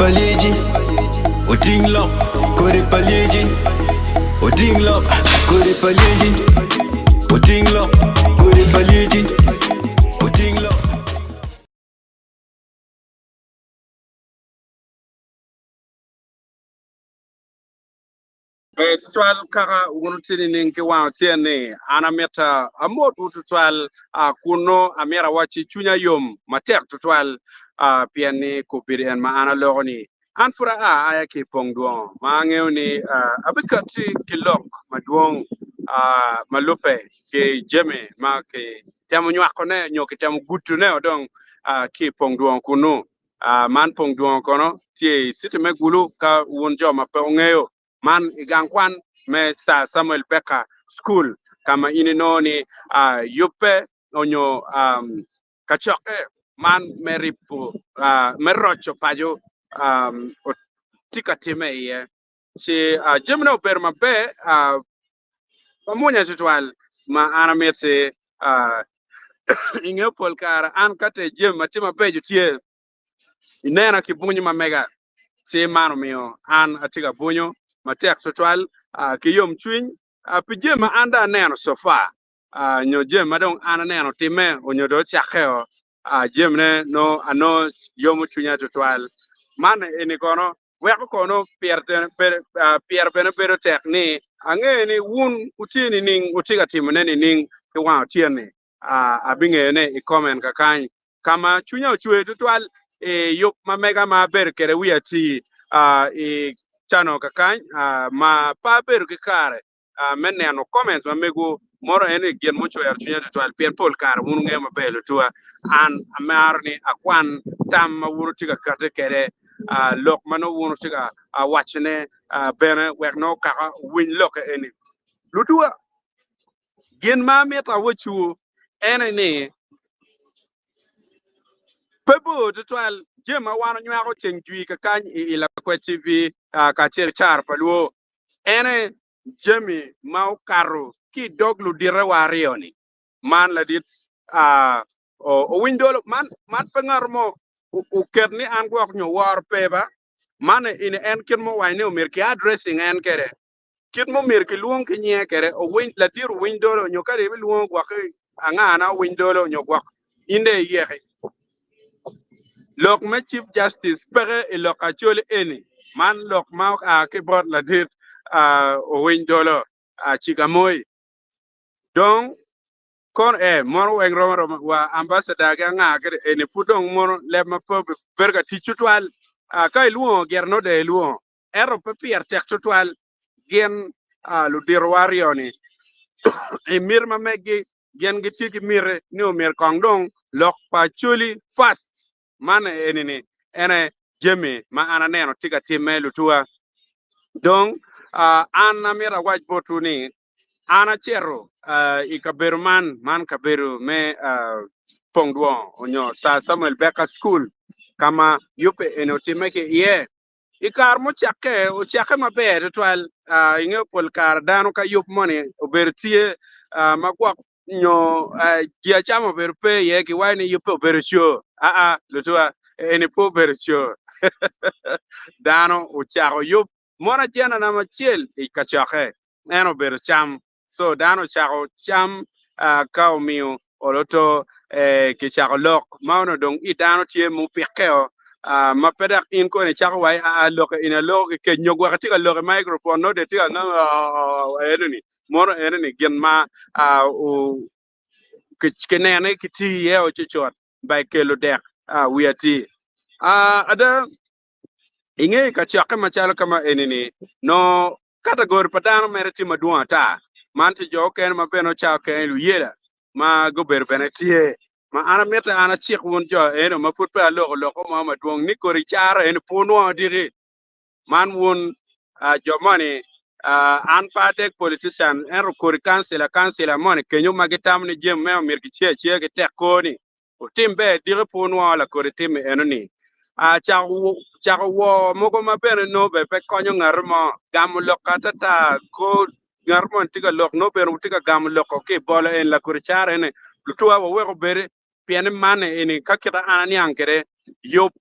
paliji, uting lo, kori paliji, uting lo, kori paliji, uting lo, kori paliji, uting lo. Tutual kaka unutini ninki wa tiene anameta amot tutual kuno amera wachi chunya yom matek tutual piani kupiri en maana logoni anfura aya ki Pongdwongo maangeo ni abikati kilok madwong malupe ke jeme ma ke temu nywakone nyoki temu gutune odong ki Pongdwongo kuno man Pongdwongo kono tie siti megulu ka wunjo mapongeo man igangkwan me sa Samuel Becker School kama ini noni yupe onyo kachoke man meripu merocho pajo tika time ye si jemno berma be pamoja tutwal ma anamete inge polkar an kate jem matima bejo tie inena kibunyi mamega si mano mio an atiga bunyo matek tutwal kiyom chwiny pijema anda neno sofa nyo jem madong ana neno time onyo do chakeo jemne no ano yom chwinya tutwal man eni kono weko kono pier bene bedo tek ni ange ni wun utini ning utiga timne ni ning kiwa tiene abinge ne I comment kakany kama chwinya chwe tutwal yop mamega ma ber kere wiati I chano kakany ma pa ber ki kare menne no comments ma mego moro ene gen mucho yar chunya tutwal pien pol kare mun nge ma belo tua an amarni akwan tam ma wuru tiga karte kere lok mano wuru tiga wachne bene wek no kaka win lok ene lutua gen ma meta wachu ene ni pebo tutwal jema wano nywako chengjui kakany ila kwa TV ka char paluo ene jemi mau karo ki doglu dire warioni man la dit o window man pengar mo u kerni an gwak nyo war peba man in en kin mo wayne o merki addressing en kere kit mo merki luong ki nye kere o win la dir window nyo kare bi luong gwak anga na window nyo gwak inde yehe lok me chief justice pere e lok achole eni man lok ma ke bot la dit o window chigamoy donc kon moro weng ro wa ambassador ga nga ke eni pudong moro le ma po berga tichutwal kai luo gerno de luo ero papier tek tutwal gen lu dirwarioni e mir ma megi gen gitiki mir ni o mir kongdong lok pa chuli fast man eni ene jemi ma ana neno tiga timelu tua donc ana mira waj botuni ana chero ikaberu man kaberu me Pongdwongo onyo sa Samuel Becker School kama yupe enotimeke ye ikar mo chake o chake maber twal inge pol kar dano ka yup money obertie magwa nyo gia chamo ber pe ye ki wani yupe obercho lutwa eni po bercho dano o chako yup mona jena na machiel ikachake eno ber cham so dano chako cham ka omiyo oloto ki chako lok maono dong I dano tie mu pikeo ma pedak in ko ne chako wai lok ina lok ke nyogwa katika lok microphone no de tika eneni moro eneni gen ma o ke nene kiti ye o chichot by kelo dek wiati ada inge ka chaka machalo kama eneni no category padano meriti maduong ta man ti jo ken ma beno cha ken lu yela ma go ber benetie ma ana meta ana chik won jo eno ma put pa loko ma maduong ni kori chara en ponwo diri man won jo mani an pa dek politician en kori kansela mani kenyo magitam ni jem me mir ki che ke tek koni o timbe diri ponwo la kori tim enoni chawo moko maber no be pe konyo ngarmo gam lokata ta ko ngarmo tiga lok no ber tiga gam loko ke bola en la kurchare ne lutua wo weko bere piene mane eni kakira ani ankere yop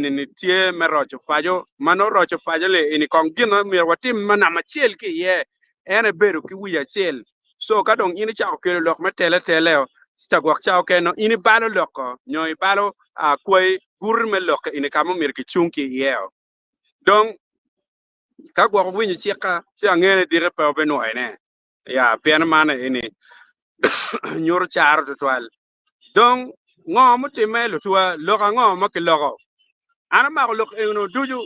ni tie me rocho pajo mano rocho pajo le ini kong gino mir watim mana machiel ki ye ene beru ki wiya chiel so ka dong ini chao kelo lok me tele chagwak chao ke no ini balo loko nyoi balo a koi gur me loko ini kamo mir ki chunki ye dong ka gwak winyi chika chi angene dire pe obeno ene ya pian mana ini nyur char to twal dong ngo mutime lo tuwa loka ngo makiloko ana ma ko lok eno duju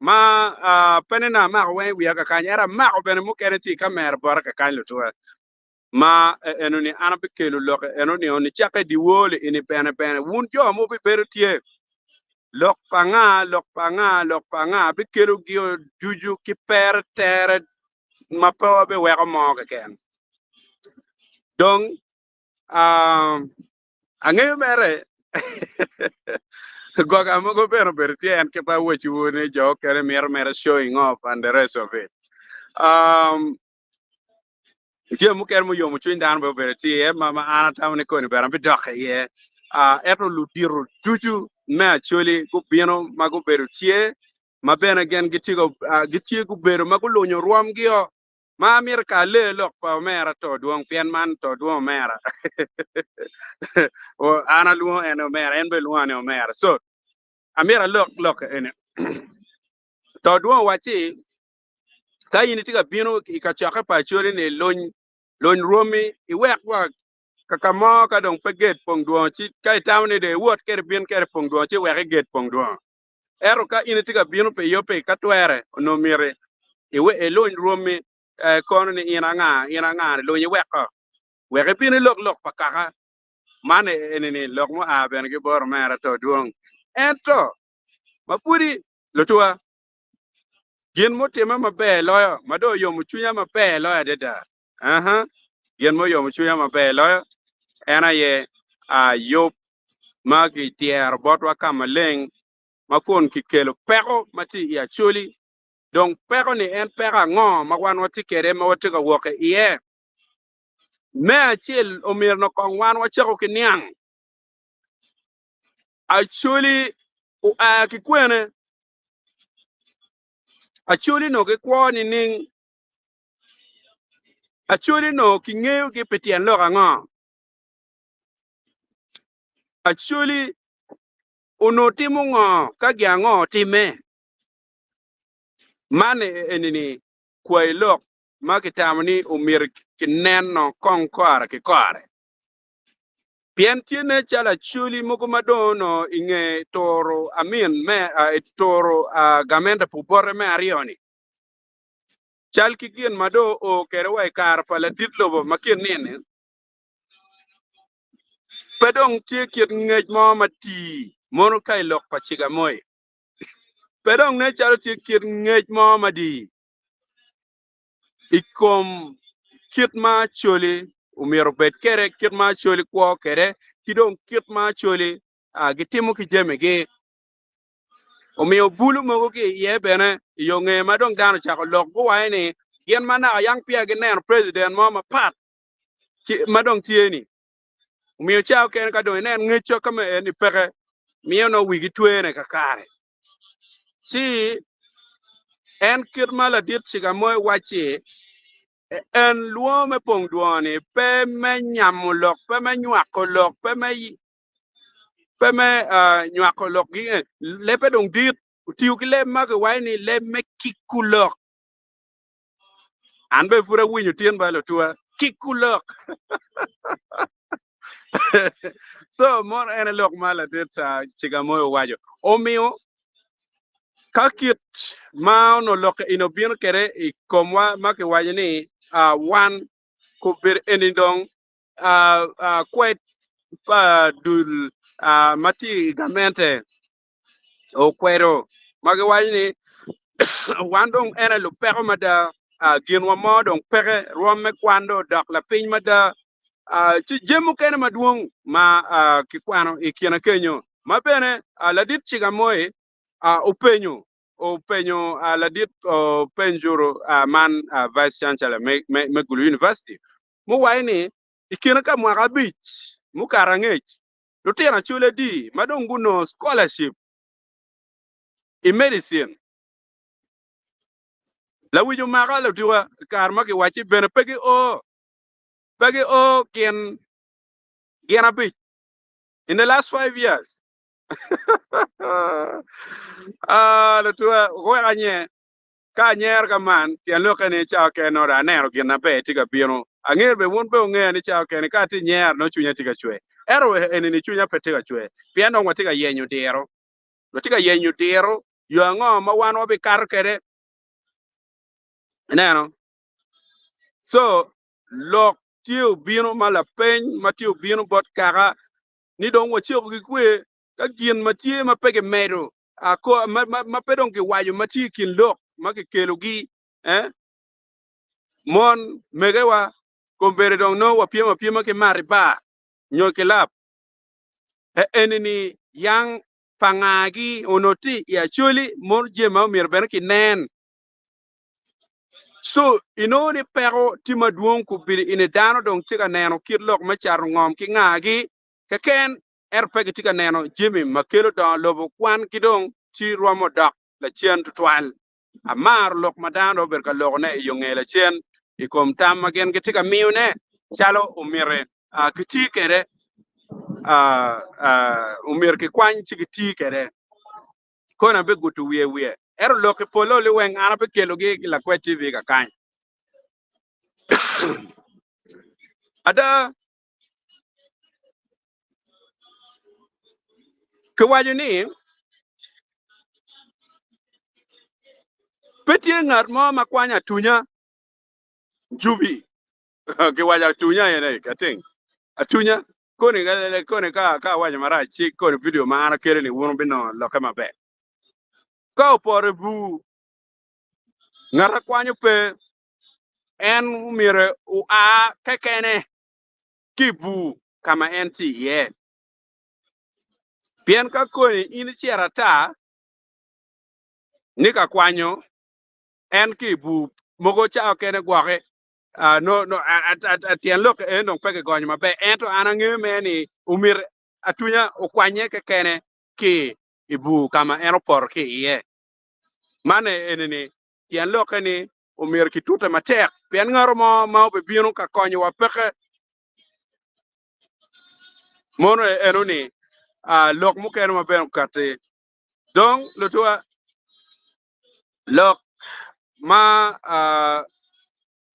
ma penena ma ko we ka kan era ma ko ben mu kene ti kamer bor ka kan lo to ma eno ni ana be kelo lok eno ni oni chake di wole ini ben wun jo mo be bertie lok panga be kelo gio duju ki per ter ma po be we ko mo ka ken dong angeyo mere Goga mogo bertie and kepa what you would joke and mere showing off and the rest of it. Jim Mukermo Yom Chin down bertie, Mama Anna Town Niconi, but I'm a dock here. Etro Ludiru Duju, me actually go piano, Mago Bertie, ma ben again get you go better, Magulonio, Ruam Gio, Ma America lay lock for Mera to Duang Pianman to Duang Mera. Or Anna Luan and Omera, and Beluan Omera. So, Amira look in it. To do wachi ka yini tiga bino ka chaka pa chori ne lon romi I wek wa kakamo ka dong peget Pongdwongo chi ka tawne de wot ker bin ker Pongdwongo chi wek get Pongdwongo ero ka yini tiga bino pe yope ka twere no mire iwe lon romi kono ni ina nga lo ni wek bin lok pa kaka mane enini lok mo a ben ge bor mera to duong ento mapuri lotua gien mo tema mabe loyo mado yo muchunya mabe loyo deda gien mo yo muchunya mabe loyo ena ye yop magi tier botwa kamaleng makon kikelo peko mati ya chuli donc peko ni en peka ngo magwan wati kere ma wati ka woke iye me achil omir no kongwan wacheko kinyang achuli kikwene achuli no kikwoni ning achuli no kingeo ki petien lo ngo achuli uno timo ngo ka gya ngo time mane enini kwai lok makitamni umir kinen no konkor ki kore pien tiene chala chuli mukumado no inge toro amin me toro gamenda pupore me arioni chal kikien mado o kerewai kar pala ditlobo makin nene pedong tie kit ngej mo mati mono kai lok pachiga moy pedong ne chalo tie kit ngej mo madi ikom kit ma choli umiro bet kere kit ma choli kwa kere kidong kit ma choli gitimo kijeme ge umio bulu mogo ki ye bene yonge madong dano chako lok go waini yen mana yang pia genen president mo ma pat madong tieni umio chao ken ka do nen ngecho kama eni peke mio no wigi twene kakare si en kit mala dit siga moy wachi en luo me Pongdwongo pe me nyamulok pe me nyakolok pe me nyakolok gi lepe dong dit tiu ki le mag waini le me kikulok an be fura winyu tien ba lo tua kikulok so more en lok mala dit chiga moy wajo omio kakit ma no lok ino bien kere I komwa make wajini one kubir enidong quite dul mati gamente o kwero make wajini wandong ena lu peko mada ginwa mo dong peke ruome kwando dok la piny mada chi jemu kene maduong ma kikwano ikiena kenyo mabene la dit chiga moy openyo la dit penjuro man vice chancellor me gulu university mu waini ikiena ka mwaka bich mu karangech lutera chule di madong guno scholarship in medicine la wiju maka la tuwa karma ki wachi bene pegi o gen a bit in the last 5 years. La tuwa ko anye ka nyer ka man ti lo ka ni cha ke no da nero gen na be ti ka bino ang'e be won be ng'e ni cha ke ni ka ti nyer no chunya ti ka chwe ero en ni chunya pe ti ka chwe piano ngwa ti ka yenyu dero ti ka yenyu dero yo ang'o ma wan obi kar kere neno so lok tiu bino mala peny ma tiu bino bot kaka ni dong wachio gi kwe ka gien matie ma pege medo ko ma pedong ki wayo matie kin lok ma ki kelo gi mon megewa kombere dong no wa piema ki mari ba nyo ki lap enini yang pangagi onoti ya chuli mor je ma mir ben ki nen. So inoni pero tima duong ku biri ini dano dong tika neno kit lok ma char ngom ki ngagi keken pegi tika neno jimi makelo don lobo kwan ki dong chi romo dak la chien tutwal amar lok madano ber ka lok ne yonge la chien ikom tam magen ki tika miune chalo umire kiti kere umir ki kwan chi kiti kere kona be gutu wie lok polo li weng ana be kelo gi la kwa tv ka kan ada kewajo ni petie ngat mo makwanya tunya jubi kewajo tunya yene kating atunya koni galele koni ka wajo mara chi koni video ma ana kere ni wono bino lokama be ka opore bu ngara kwanyo pe en mire u a kekene kibu kama enti ye pien ka koni ini chiera ta nika kwanyo en kibu mogo chao kene gwake no atien lok no pege gonyo mabe ento anange meni umir atunya okwanye kekene ki ibu kama enopor ki ye mane enini tien lok ni umir kituta matek pien ngaro mo ma obe bino ka konyo wa peke mono enoni lok mukene mabe kate donc le toi lok ma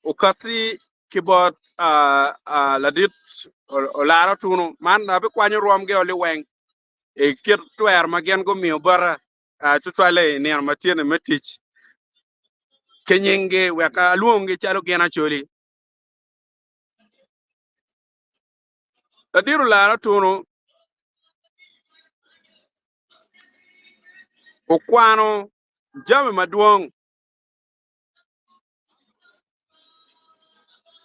ukati kibot ladit o laro tunu man na be kwanyo rom ge oli weng e kir twer magen go mi bara tutwale ne matine metich kenyenge weka luonge chalo gena choli ladiru laro tunu o kwano jame maduong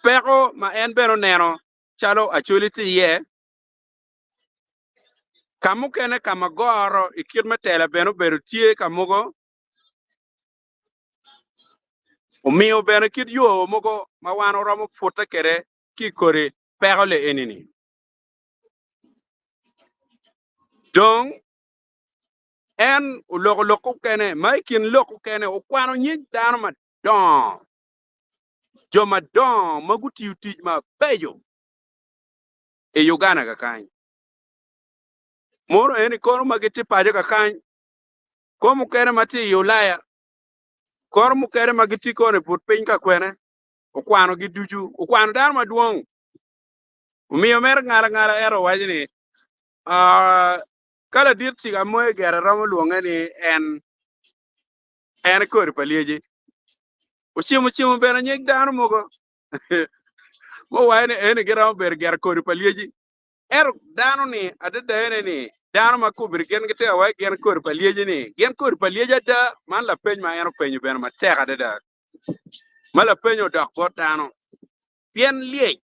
peko ma en bero neno chalo acholi ti ye kamukene kamagoro ikir metela beno bero tie kamugo omiyo beno kit yo mogo ma wan oromo futa kere ki kore peko le enini dong en uloko kene mai kin loko kene o kwano nyig dano ma don jo ma don maguti utij ma bejo e Uganda ka kany moro eni kono magiti pajo ka kany ko mukere mati Ulaya kor mukere magiti kone put piny ka kwene o kwano gi duju o kwano dano maduong umiyo mer ngara ero wajni kala dir tiga moye gere romo luonge ni en kor palieji chiemo bena nyig dano mogo mo wayne eni gira ber ger kor palieji dano ni adada ene ni dano ma kubir gen gite wa gen kor palieji ni gen kor palieji da man la peny ma eno penyo bena ma tek adada mala penyo dak bot dano pien liej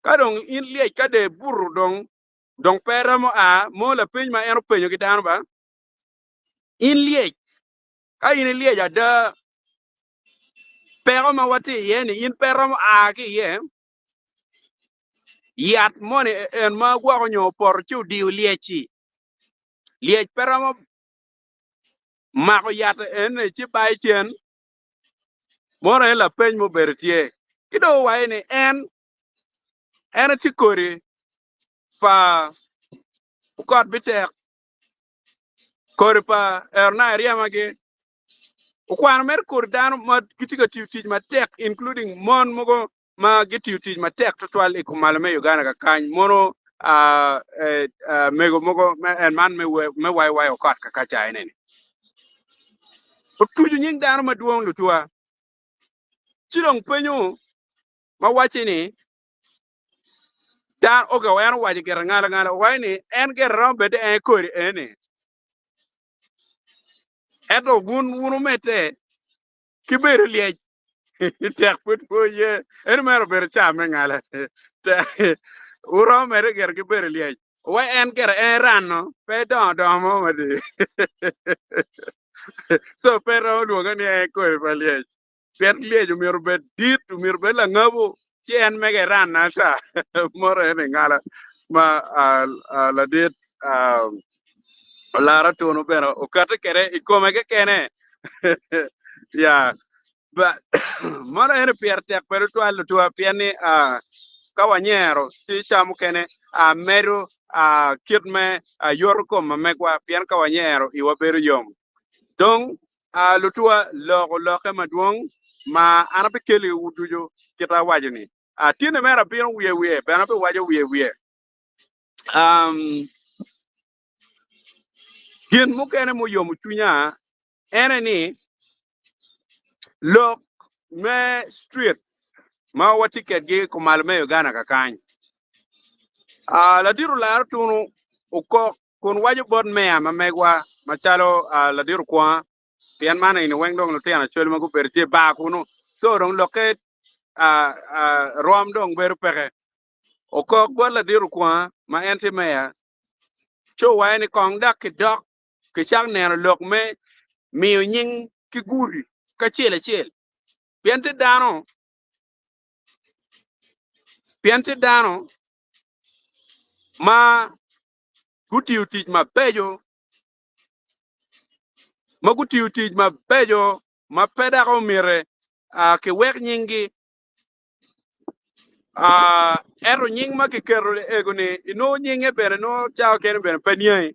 kadong in liej kade buru dong pera mo la peny ma eno penyo gi dano ba in liej ka in liej ada pero ma wati ye ni in pero mo ki ye yat moni en ma gwa nyo por chu diu liechi liej pero mo ma ko yat en chi bai chen mora la pen mo bertie kido wa ni en ti kori pa ukot bite kori pa erna ria mage ukwan mer kur dan ma kitiga tiuti ma tek including mon mogo ma gitiuti ma tek total ikumal me Uganda ka kan mono mego mogo en man me wai ukot ka cha ene tuju nying dan ma duong lutua chirong penyo ma wachi ni dan oga wan waji ger ngala wani en ger rombe de en kori ene eto gun mete kiber liye tek put po ye en mero ber chame ngala te uro mere ger kiber liye wa en ger en rano pe do mo madi so pero luoga ni en kori pa liye per liye ju mero be dit mero be la ngabo chen mege ran na ta more en ngala ma la dit lara to no pero o kata kere ikome ke kene ya ba mara ene pierte pero to piani kawanyero si chamu kene meru kitme yorko mamekwa pian kawanyero iwa beru yom dong lutua loke maduong ma anabe kele udujo kita wajini tiene mera pino wiye bana be wajo wiye hien mukene mo yom chunya ene ni lok me street ma wati kedgi kumal me Uganda ka kany la diru la tunu uko kun waju bod me ama megwa machalo la diru kwa pian mana ini wengdong no tiana chol ma ku berje ba kuno so dong loket rom dong beru peke uko bod la diru kwa ma enti me ya cho wa ni kong dak ki dok ki chak ne lok me mi nyin ki guri ka chel piante dano ma gutiyu tij ma bejo ma peda ko mire ke wek nyingi ero nying ma ke kero ego ni ino nyinge bere no chao ken bere paniai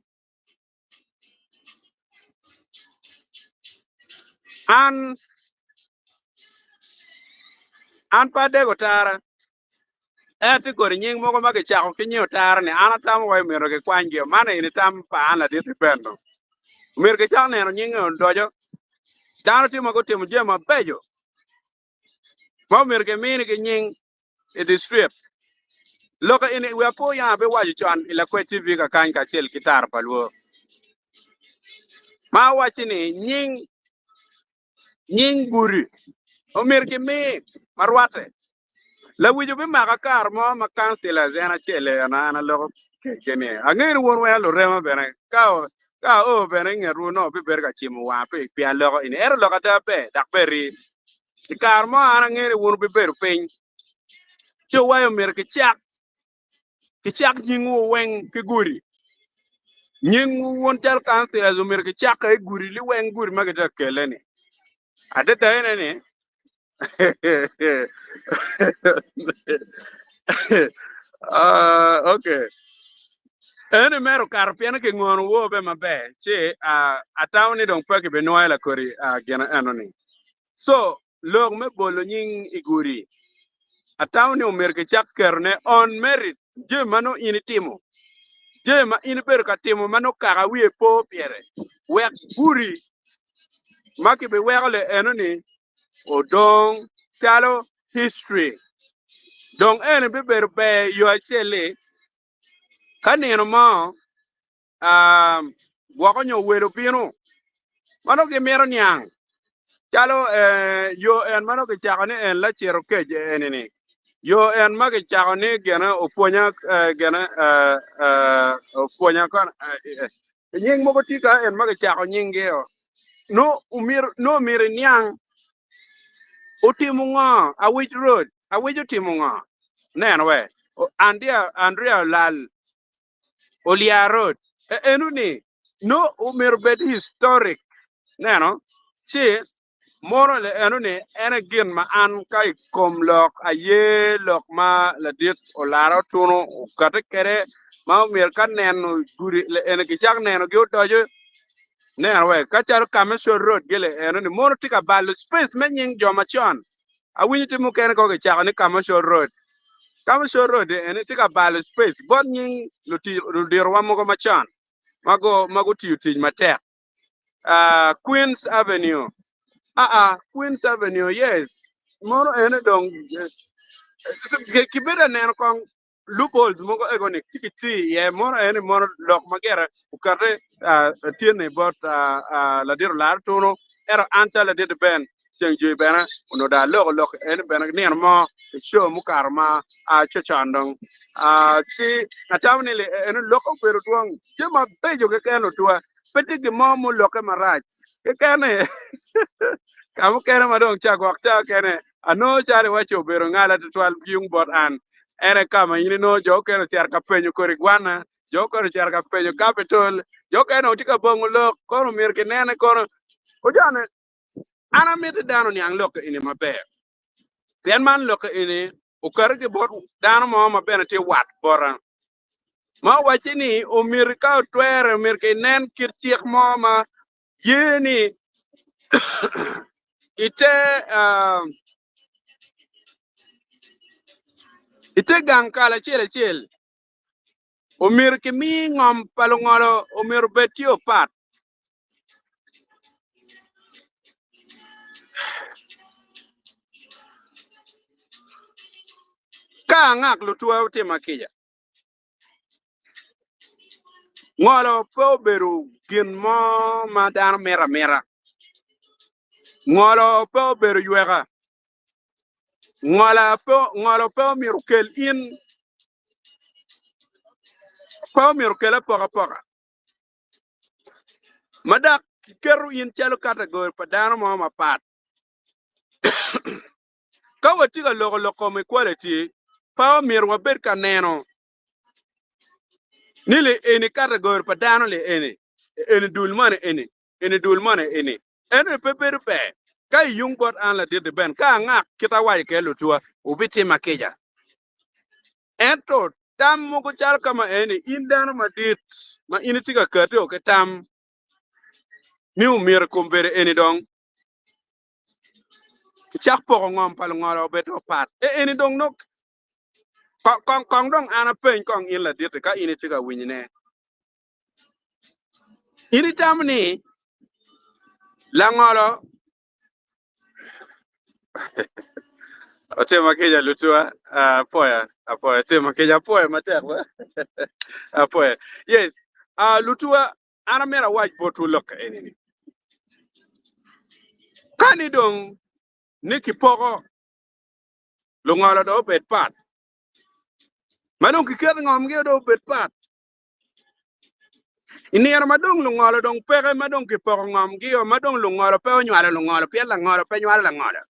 an pa dego tara eti kor nying moko ma ke chao ke nyo tara ni an tam wa mire ke kwangi mana ini tam pa ana di pendo mir ke chao ne nying dojo dano timo ko timo jema bejo ma mir ke mini ke nying it is strip loka ini we po ya be waju chan ila kwe tv ka kan ka chel gitar palwo ma wachi ni nying guri o mir ke me marwate la wuju be ma ka kar mo ma kansela zena chele na lo ke ne angere won wa lo rema bene ka o bene ngeru no be ber ka chimu wa pe pia lo ini ero lo ka ta pe dak peri kar mo ana ngere won be ber pen cho wa yo mir ke chak nyingu wen ke guri nying won tel kanse azo mer ke chaka e guri li wen guri magata keleni ade tayene ni okay ene mero kar piana ke ngon wo be mabe che atawni dong pake be noela kori gena enoni so log me bolo nying iguri atawni o mer ke chak kerne on merit je mano initimo je ma in ber ka timo mano kara wie po piere wek guri maki be wegale enoni odong chalo history dong ene be ber be yo chele kaneno mo wako nyo wero pino mano ke mero nyang chalo yo en mano ke chakane en la chero keje enini yo en ma ke chakane gena oponya oponya kan nying mo tika en ma ke chako nying geo no no mir nyang utimu ngo a which road a which utimu ngo neno we Andrea Lal Olia Road enuni no umir bed historic neno chi moro le eno ni ene gin ma an kai kom lok aye lok ma la dit o laro tuno kata kere ma mir kan neno guri le ene ki chak neno gi dojo neno we ka chal Commercial Road gele eno ni moro tika bal space menying joma chon awinyi timu kene ko ke chak ni Commercial Road ene tika bal space bon nying ludirwa moko machon mago tiyo tij matek Queens Avenue Queens Avenue, yes. Moro ene dong kibera nen kong loopholes mogo egonik tikiti ye moro ene moro lok magera ukarte tiene bot la dir lar tono era ansa la dir ben chenju bena uno da lok ene bena nen mo show mu karma chachandong si atamni le ene loko pero tuang jema bejo ke keno tua peti ge mo mu loke maraj ke kene kamu kene madong chagwak cha kene ano chari wacho bero ngala to 12 yung bot an ene kama yini no jo kene siar ka penyo korigwana jo kene siar ka penyo capital jo kene utika bongo lo kono mir ke nene kono ojane ana mit dano ni ang lok ini mabe pen man lok ini ukar ke bot dano mo ma bene ti wat bora ma wachini umir ka twere mir ke nen kir chiek mo ma yini ite ite gang kala chel umir ki mi ngom palongolo umir betio pat ka ngak lu tuwa te makija ngolo po beru gin mo ma dan mera ngolo po beru yuega ngolo po miru kel in po miru kel poka madak keru in chalo category pa dan mo ma pat ka watiga loko me quality pa miru wabet ka neno nile eni category pa dano le eni dul mane eni peperu pe ka yung bot an la de ben ka ngak kita wai ke lutua ubiti makeja ento tam mo ko chal kama eni indano madit ma ini tiga kato ke tam mi umir kumbere eni dong chak poko ngom pal ngoro beto pat eni dong nok kong dong ana pen kong in la dit ka ini tiga winyne ini tam ni la ngolo Otema keja lutua apoya tema keja apoya materwa apoya yes lutua ana mera waj botu lok enini kani dong niki poko lungala do bet pat madong kiket ngom ge do bet pat inier madong lungala dong pege madong ki poko ngom gi o madong lungala pe onywala lungala pe la ngala pe nywala la ngala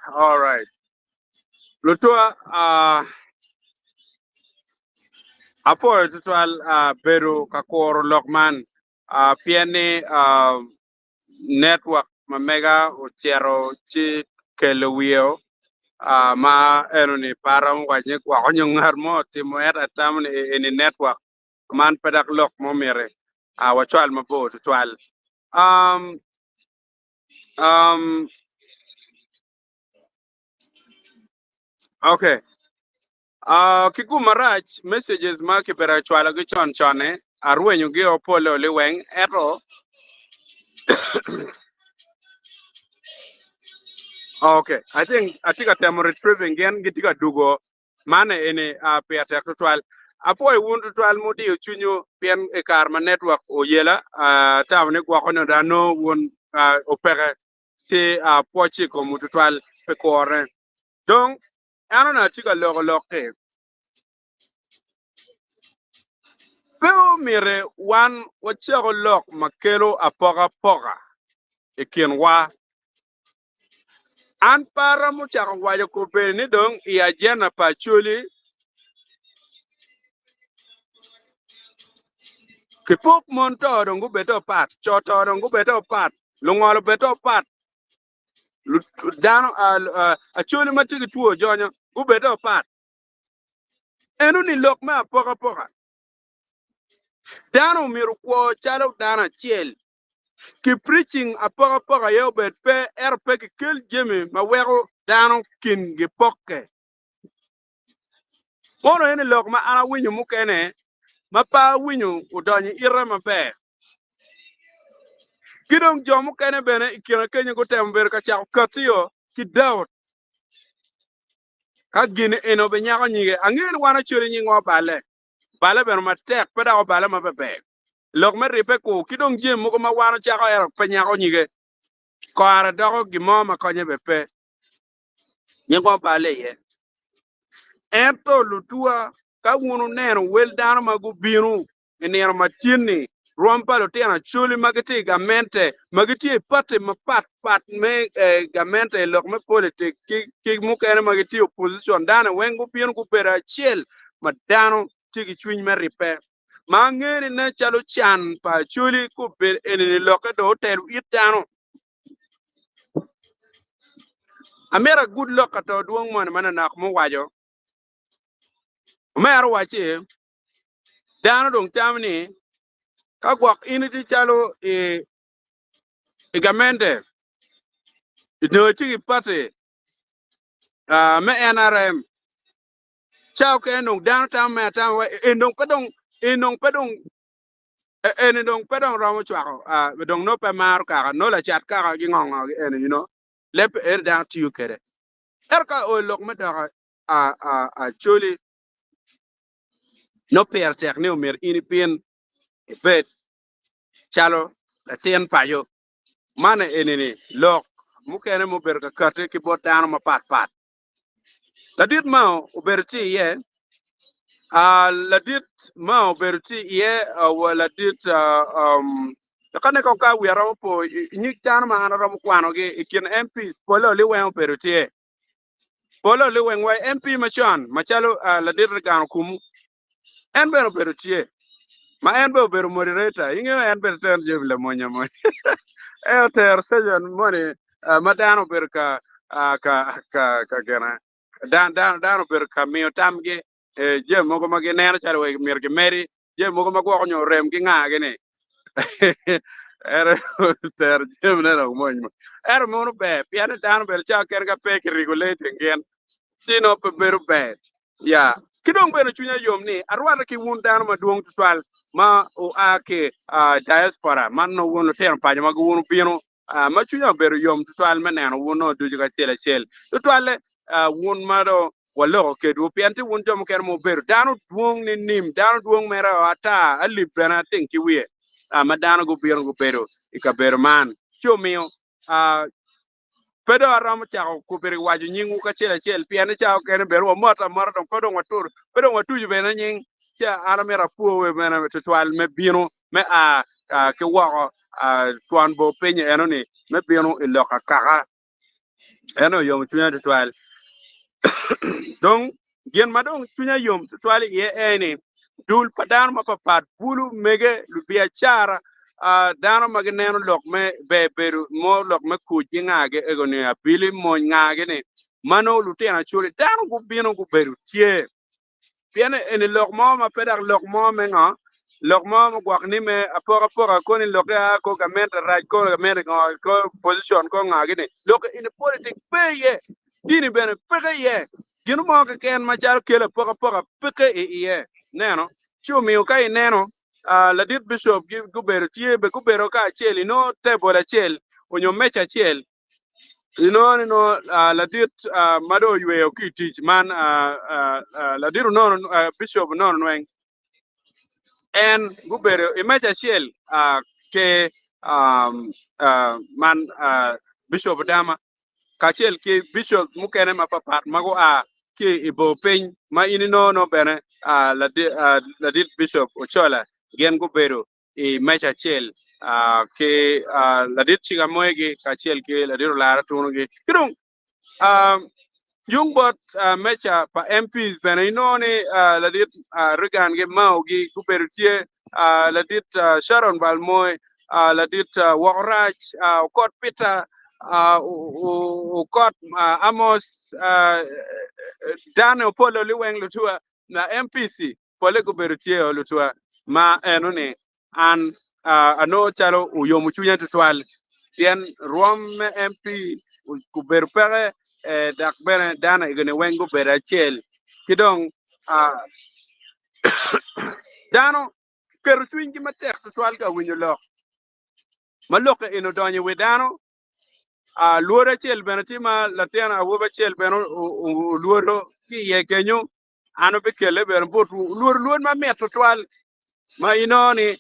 All right. Lutua apo tutual beru kakor lokman piani network mamega uchero chi kelewio ma enoni param wanye kwa konyong harmo timo era tam ni network man pedak lok momere wachwal mabo tutual um um okay kiku marach messages ma kibera chwala gi chon chone arwenyu gi opolo liweng ero. Okay, I think I'm retrieving again gitiga dugo mane ene piata total. Apo I want to tell modi chunyo pien e karma network o yela tawne kwa kono da no won opere si pochi ko mutual pe kore. Donc ano na tiga logo lokte. Pero mire wan wachego lok makelo apoga poga e kienwa an para mu chaka wajo ko be ni dong ya jana pa chuli ke pok mon to dong go beto pat cho to dong go beto pat lungolo beto pat dano a chuli ma tigi tuo jonyo go beto pat enu ni lok ma poka poka dano miru ko chalo dana chiel ki preaching a poka poka yo bet pe er pe ki kel jemi ma wego dano kin gi pokke mono eni lok ma ana winyo mukene ma pa winyo udonyi ire maber. Kidong jomu kene bene ikina kenye go tember ka chako katiyo ki daot ka gini eno be nyako nyige angin wana churi nyingo bale beno matek peda o bale mabebe lok me ripe ko kidong jem muko ma wana chako ero pe nyako nyige ko ara doko gimo ma konye bepe nyingo bale ye ento lutua ka wunu neno wel dano magu binu neno matini rompalo tena chuli magiti gamente magiti pate mapat pat me gamente lok me politik ki mukene magiti opposition dana wengu binu ku pera chiel madano tigi chwiny me ripe ma ngeni ne chalo chan pa chuli ku ber enini loke do hotel it dano amera good luck to duong mon mana nak mo wajo mero wachi dano dong tamni ka gwak ini ti chalo gamente no ti party me NRM chao ke nong dano tam me tam wa enong pedong enong pedong ramo chwako dong no pe mar ka no la chat ka gi ngong you know lep down to you kere ka o lok me da choli no per tek ne umer ini pin bet chalo la tien payo mane enini lok mukene mo ber ka kate ki botano ma pat pat la dit ma uberti ye la dit ma uberti ye wala dit kane ko ka wiara po ni tan ma ana ram kwano ge ikin MPs polo li wen uberti polo li wen wa MP machon machalo la dit gan kum en ber uberti ma en be ber moderator inge en ber ten jeble mo nyamo ter sejon money madano ber ka gena dan ber ka mi tamge je mogo magi neno chalo we mir ge meri je mogo mago nyo rem gi nga gene er ter je ne no mo er mo be piano dan ber cha ker ga pe ki regulating gen sino pe beru be ya kidong beno chunya yom ni arwara ki wun dano maduong tutwal ma o ake diaspora man no wono ter pa ma wunu bino ma chunya beru yom tutwal meneno wono duju ka sel sel tutwal wun mado wallo ke du pianti wun jom ker mo beru dano duong ni nim dano duong mera ata ali bena think ki wie ma dano go biro go beru ikaberu man show me pedo aram chao ku beri waju nyingu ka chel piane chao kene beru mota mara don pedo watur pedo watuju bena nying cha aramera puwe bena tutwal me bino me ke wako tuan bo penye enoni me bino iloka kaka eno yom tunya twal dong gen madong tunya yom twal ye ene dul padan ma papat bulu mege lu biachara dano magneno lok me beru mo lok me ku ngage egoni abili mo ngage ne mano lu tena chule dano gu bino gu beru tie piene ene lok mo ma pedak lok mo me nga lok mo ma gwak ni me apora ko ni lok ya ko gamen right ko gamen ko position ko ngage ne lok in politic pe ye dini bene peke ye ginu mo ka ken ma chal kele pora peke ye neno chumi o kai neno la dit bishop gubero tie be gubero ka cheli no table chel onyo mecha chel la dit mado ywe o ki teach man la dit no bishop no wen en gubero imecha chel ke man bishop dama kachel ke bishop mukene ma papat mago ke ibo pen ma ini no bene la dit bishop ochola gen gubero e mecha chel ke la dit chiga moegi kachel ke la dit lara tunugi kidung yung bot mecha pa MPs bene inone la dit rigan ge maugi gubero tie la dit Sharon Balmoy la dit Wakraj kot Peter ukot Amos Dano Polo Liweng Lutua na MPC pole kuberutie Lutua ma enone an ano chalo uyomu chunya tutwal tien rom MP kuberpere dak bene dana igene wengu berachiel kidong dano keru chuny gi matek tutwal ka winyo lok maloke ino donye we dano luoro achiel bene tima latena awuob achiel bene luoro ki ye kenyo ano be kele bene but luor ma meto twal ma inoni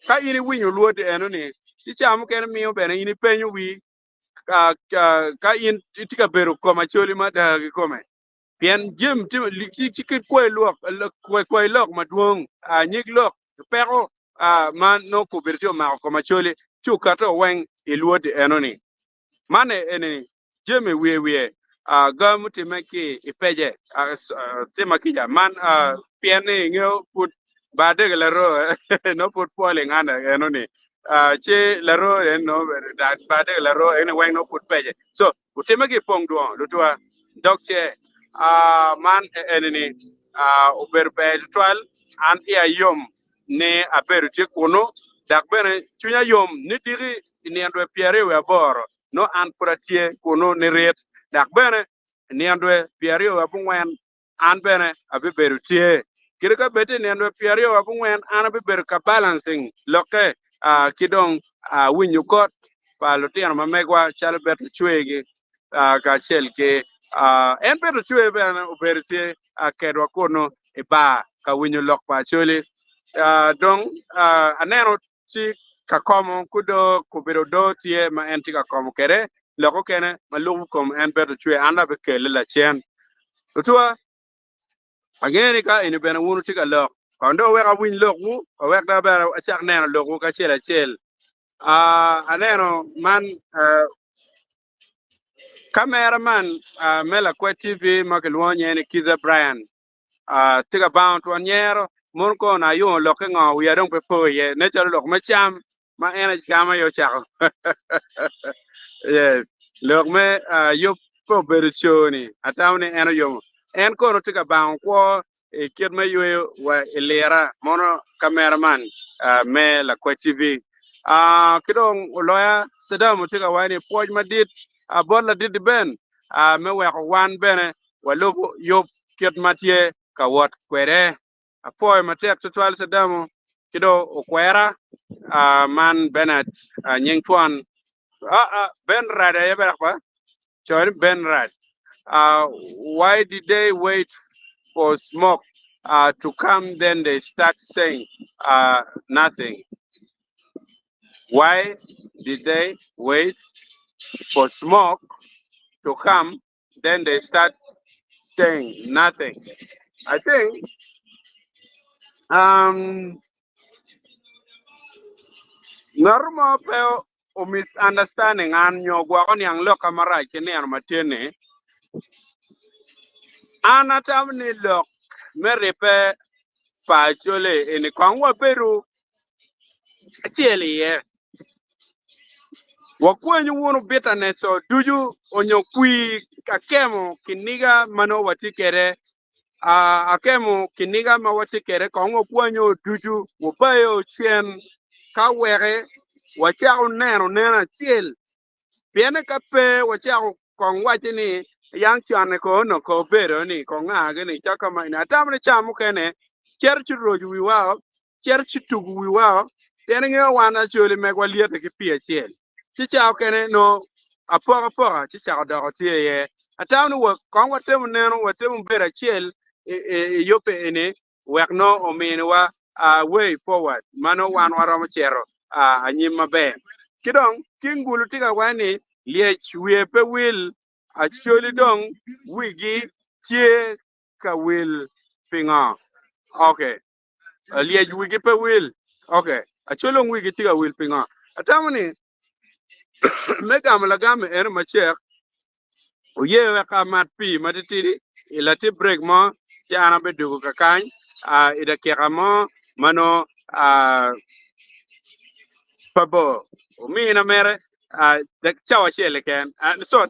ka ini winyo luor eno ni chicham ken miyo bene ini penyo wi ka in tika bero koma choli ma dagi kome pien jim chikit kwe luok kwe lok maduong nyig lok peko man no kubirtio ma koma choli chukato weng iluor eno ni mane ene jeme wie gam time ki ipeje tema ki ja man piene ngeo put bade la ro no put pole ngana eno ni che la ro no da bade la ro ene wen no put peje so utema ki Pongdwongo lutwa dokche man ene ni uberbe twal an ya yom ne aberu che kuno dak bene chunya yom ni diri ni andwe piere we boro no an pratie kuno ni ret dak bene ni andwe piere we bungwen an bene abi beru tie kirika bete ni andwe piere we bungwen an abi beru ka balancing loke kidong winyu kot pa lutien ma megwa chal betu chwegi ka chel ke en betu chwe bene uberu tie kedwa kuno e ba ka winyu lok pa choli dong anero si ka komo kudo kubiro do tie ma enti ka komo kere loko kene ma lugu kom en beto chwe anda be kele la chen tutua ageni ka ini bena wunu tika lok kondo weka win loku o wek da bera achak neno loku ka chela chel aneno man cameraman mela kwe TV makelwonye ni Kiza Brian tika bound one year mon ko na yo lo ke ngo ya dong pe po ye ne chalo lok ma cham ma ena chama yo chako yes lok me yo po beruchoni atawne ena yo en ko no tika bound ko e kid me yo wa elera mono cameraman me la ko TV kidong loya sedam tika wani poj madit bolla dit ben me wa wan bene wa lobo yo kid matie kawat kwere apoy matek tutwal sedamo kido okwera man Bernard nyeng tuan Ben Rad ya ba chori Ben Rad why did they wait for smoke to come then they start saying nothing why did they wait for smoke to come then they start saying nothing I think normal o misunderstanding an nyo gwa on yang lo kamara ke ne an matene an atam ni lo merepe pa jole eni kongwa peru acheli ye wakwenyu wunu bitterness so duju onyo kwi akemo kiniga mano watikere akemo kiniga ma watikere kongwa kwenyu duju wabayo chien ka were wachao nena chiel piene ka pe wachao kongwa chini yang chane ko no ko pero ni ko ngage ni chaka ma ina tamne chamu kene cherchi roju wiwa cherchi tugu wiwa piene nge wana choli megwa liete ki pia chiel chichao kene no apora chichao doro tie ye atamne wo kongwa temu neno watemu bera chiel yope ene wekno ominwa way forward mano wan waromo chero anyim maber kidong kingulu tiga wani liech wiepe wil acholi dong wigi tie ka wil pinga okay liech wigi pe wil okay acholo wigi tiga wil pinga atamani megam lagam er machek uyewe ka mat pi matitiri ilati break mo chana bedugo kakany ida kekamo mano pabo umina mere the chawa shele ken so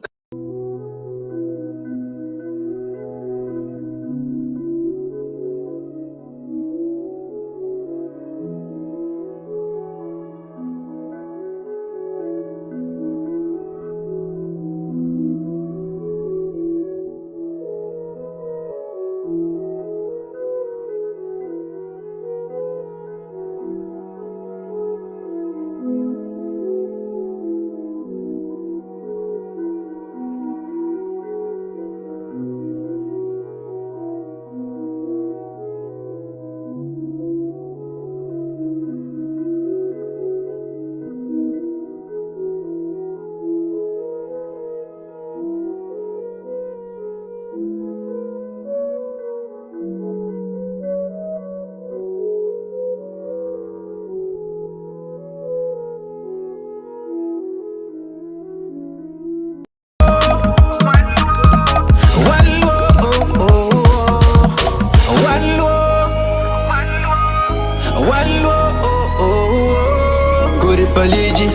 paliji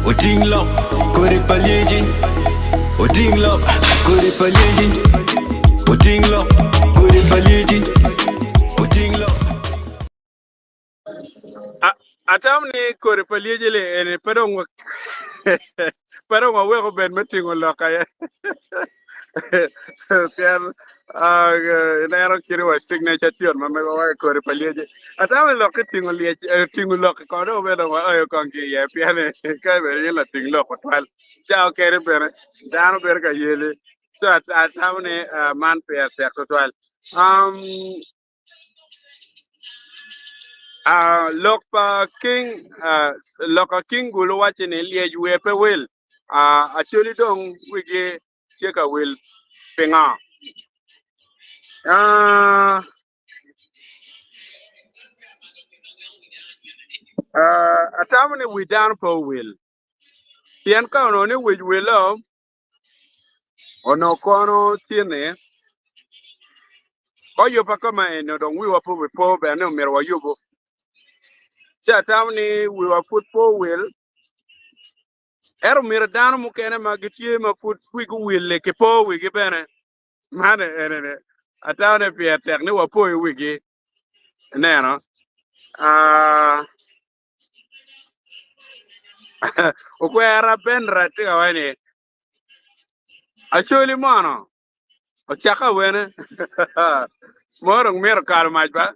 Oting lok kore paliji Oting lok kore paliji Oting lok kore paliji Oting lok atam ni kore paliji le ene pedong pedong we ko ben metingo lokaya pian nero kiri wa signature tion mame wa kore paliji atama lo kitingo lie tingo lo ko do be do wa ayo kongi ye pian ka be yela ting lo ko twal chao kere bere dano ber ka yele so atama ni man pe se ko twal lokpa king loka king gulu wachini liej wepe wil actually dong wige cheka wil pinga atamni widan po wil pien ka ono ni wij wilo ono kono tiene oyo pa kama eno dong wiwa po be no merwa yugo cha atamni wiwa po wil ero mir dano mukene magitie ma fut wigu wille ke po wigi bene mane ene atawne pia tek ni wapo wigi neno okwera benra tiga wani acholi mono ochaka wene morong mer kar majba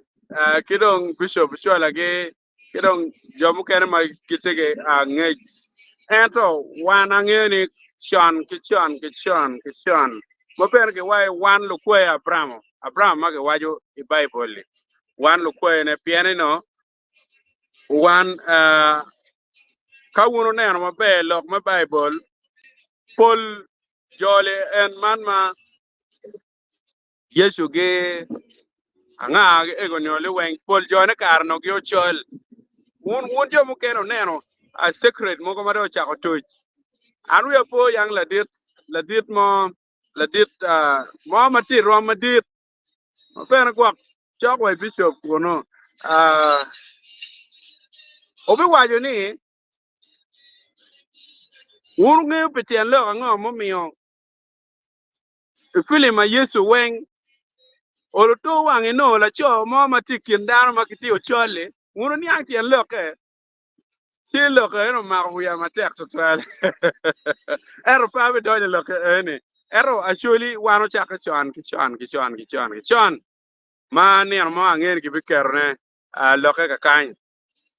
kidong bishop chola ge kidong jomu kene ma kitege ngej ento wana ngeni kichon moper ke wai wan lu kwe abraham ma ke waju i bible wan lu kwe ne piene no wan ka wuno neno mabe lok ma bible pol jole en man ma yesu ge anga ego nyole wen pol jone kar no gyo chol won jo mu keno neno a secret mo ko mado cha ko to anu ya po yang la dit mo la dit mo mati ro ma dit mo pen ko cha ko bishop ko no obi wa jo ni wuru nge petien lo ngo mo miyo film ma Yesu weng olo to wange no la cho mo mati kin dar ma kiti o chole wuru ni an tien lo ke si lo ke no ma hu ya ma tek to twel ero pa be do lo ke ene ero actually wano cha ka chon ma ne mo angen ki bi kerne lo ke ka kan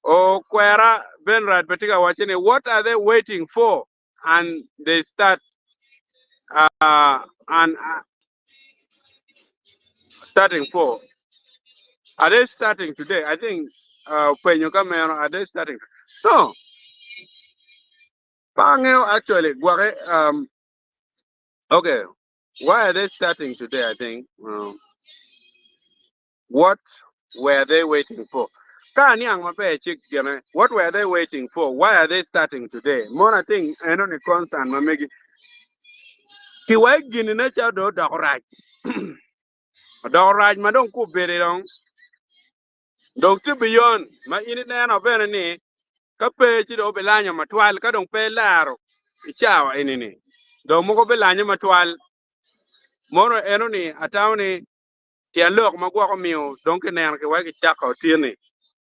o kwera ben rat betika wachine what are they waiting for and they start and starting for are they starting today I think when you come here are they starting no pangeo actually gware okay why are they starting today I think what were they waiting for kan yang mape chik jene what were they waiting for why are they starting today more I think eno ni concern mamegi ki wai gini na cha do dograj dograj ma don ku bere don dok ti beyond ma ini na no bene ni ka pe ti do belanyo matwal ka don pe laro ichawa ini ni do mo ko belanyo matwal moro eno ni atawni ti alok ma gwa ko miu don ke nen ke wai ki chako tieni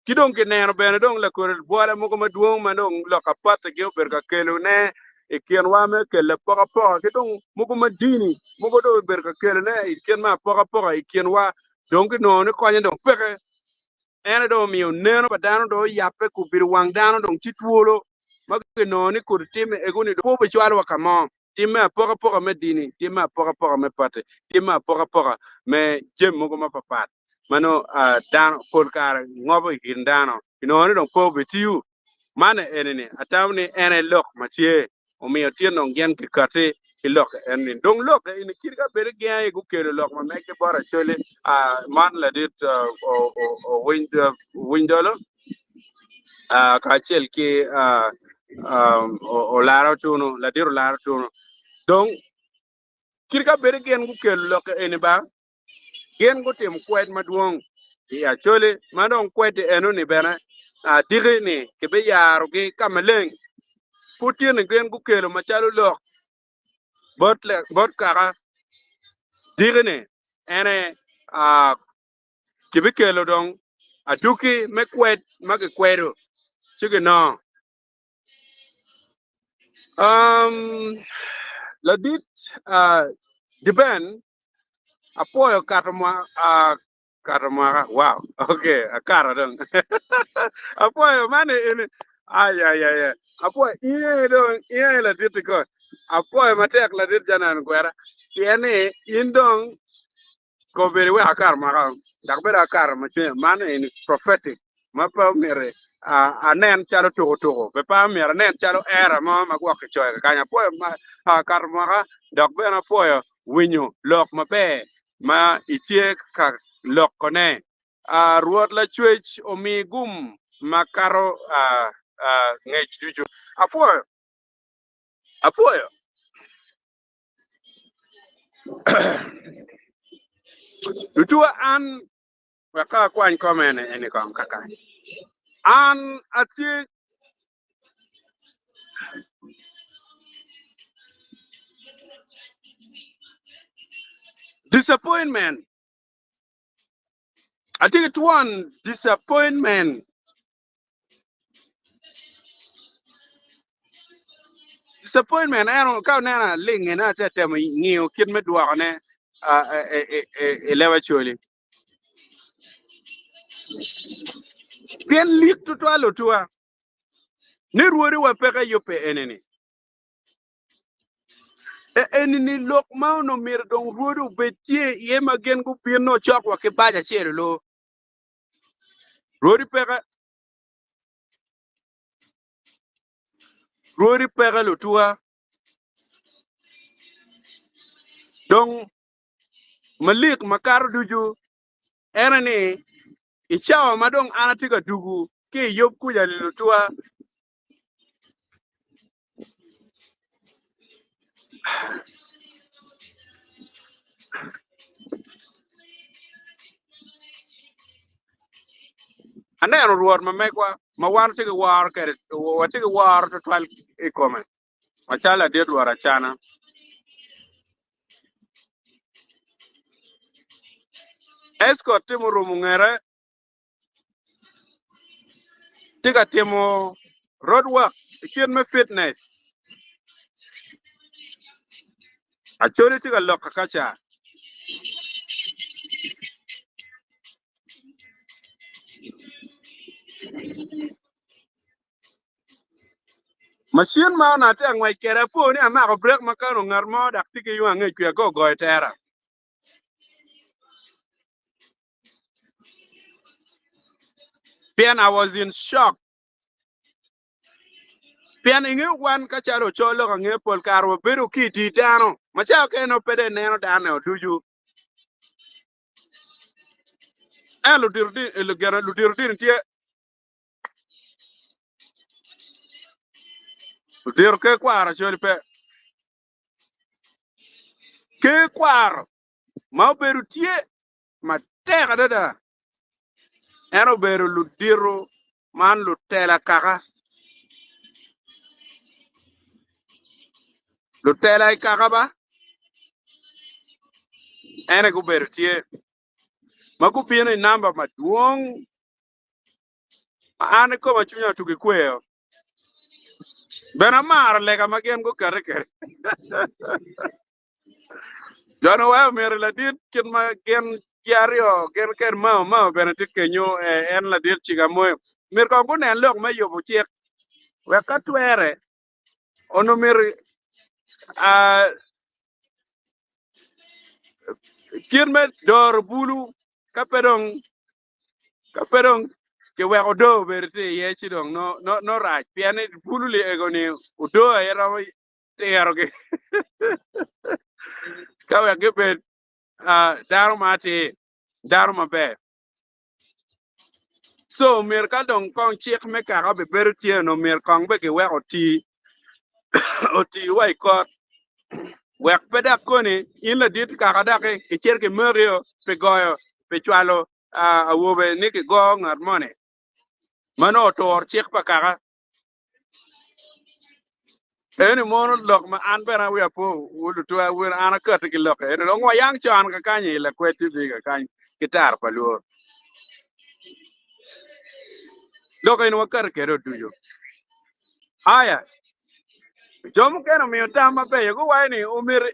ki don ke nen bene don la ko bola mo ko maduong ma don lo ka pat ke ber ka kelu ne e kien wa me ke le poko poko ke don mo ko madini mo ko do ber ka kelu ne e kien ma poko poko e kien wa don ke no ne ko ne don peke ene do miu neno ba dano do yappe ku bir wang dano don tituolo ma ke no ni ku time e guni do be chwalo wa kamo time poko poko me dini time poko poko me pate time poko poko me jem mo ko ma papat mano dan pol kar ngobo kin dano ino ni don po be tiu mane enene atawni ene lok matie o mi otien no gen ki kate ki lok ene dong lok ene kirga bere gya e ku kero lok ma me ke bora chole man la dit windolo ka chel ki o laro tuno la dir laro tuno dong kirga bere gen ku kero lok ene ba gen go tem kwet maduong ya chole madong kwet eno ni bena digi ni ke be yaro ge kameleng putin gen ku kelo machalo lok bot kaka digi ni ene ke be kelo dong aduki me kwet mage kwedo chige no la dit diben apoyo katamwa wow okay akara dong apoyo mane ene ay ay ay apoyo iye dong iye la dit ko apoyo matek la dit janan kwera tiene indong ko beri we akar ma dak beri akar ma che mane is prophetic ma pa mere anen chalo togo be pa mere nen chalo era ma gwa ke choy ka nya apoyo ma akar ma dak be na apoyo winyo lok ma be ma itie ka lok kone ruot la chwech omi gum makaro ngech duju apoyo dutua an waka kwan komene eni kom kaka an atie disappointment I think it one disappointment I don't ka na ling na tete mo ngiu kit me dwa ne lewa choli bien lik to alo tua ne ruori wa peka yope eneni eneni lok ma no mir dong ruori betie ye magen ku pien no chok wa ke baja chere lo ruori peka lo tua dong malik makar duju eneni ichawa madong anatiga dugu ke yob ku ya lo tua ane ro ruor ma mekwa ma war ti war ke wa ti war to twal e komen ma chala de ruor achana escort timo rumu ngere tiga timo road work kien me fitness achori tiga lokka kacha machine ma na te ngwai kere po ni ama ko break makano ngarmo dak tigi yu ange kwe go go tera Then I was in shock. Then inge wan kacharo cholo kange pol karo beru ki di dano. Macha ke no pede neno dano tuju. Ludirdi ntie ludir ke kwara choli pe. Ke kwara ma beru tie ma tega dada. Ero beru ludiro man lutela kaka. Lutela kaka ba. Ene ku beru tie. Ma ku piene namba ma duong. Ma ane ko ma chunya tuki kweo. Bena mar lega magen go kare kare. Jono wa mere la dit kin ma gen yario gen ker ma bena tik kenyo en la dit chiga moyo. Mir ko ko nen lok ma yobo chiek. We ka twere ono mir a kin me dor bulu ka pedong ke we odo berte ye chidong no raj piane bulu le egoni odo era tero ke ka we ke bet daru mate daru mabe. So mir ka dong kong chiek me ka be bertie no mir kong be ke we oti wai ko we peda koni in la dit ka da ke cher ke merio pe goyo pe chwalo a wobe ni ke go ngarmone mano tor chiek pa ka eni mono lok ma an bena we po wulu to we ana kat ke lok eni ngo yang chan ka kanyi la kweti bi ka kany gitar pa luo lok eni wakar ke ro duyo aya jom keno mi tama be go wai ni umir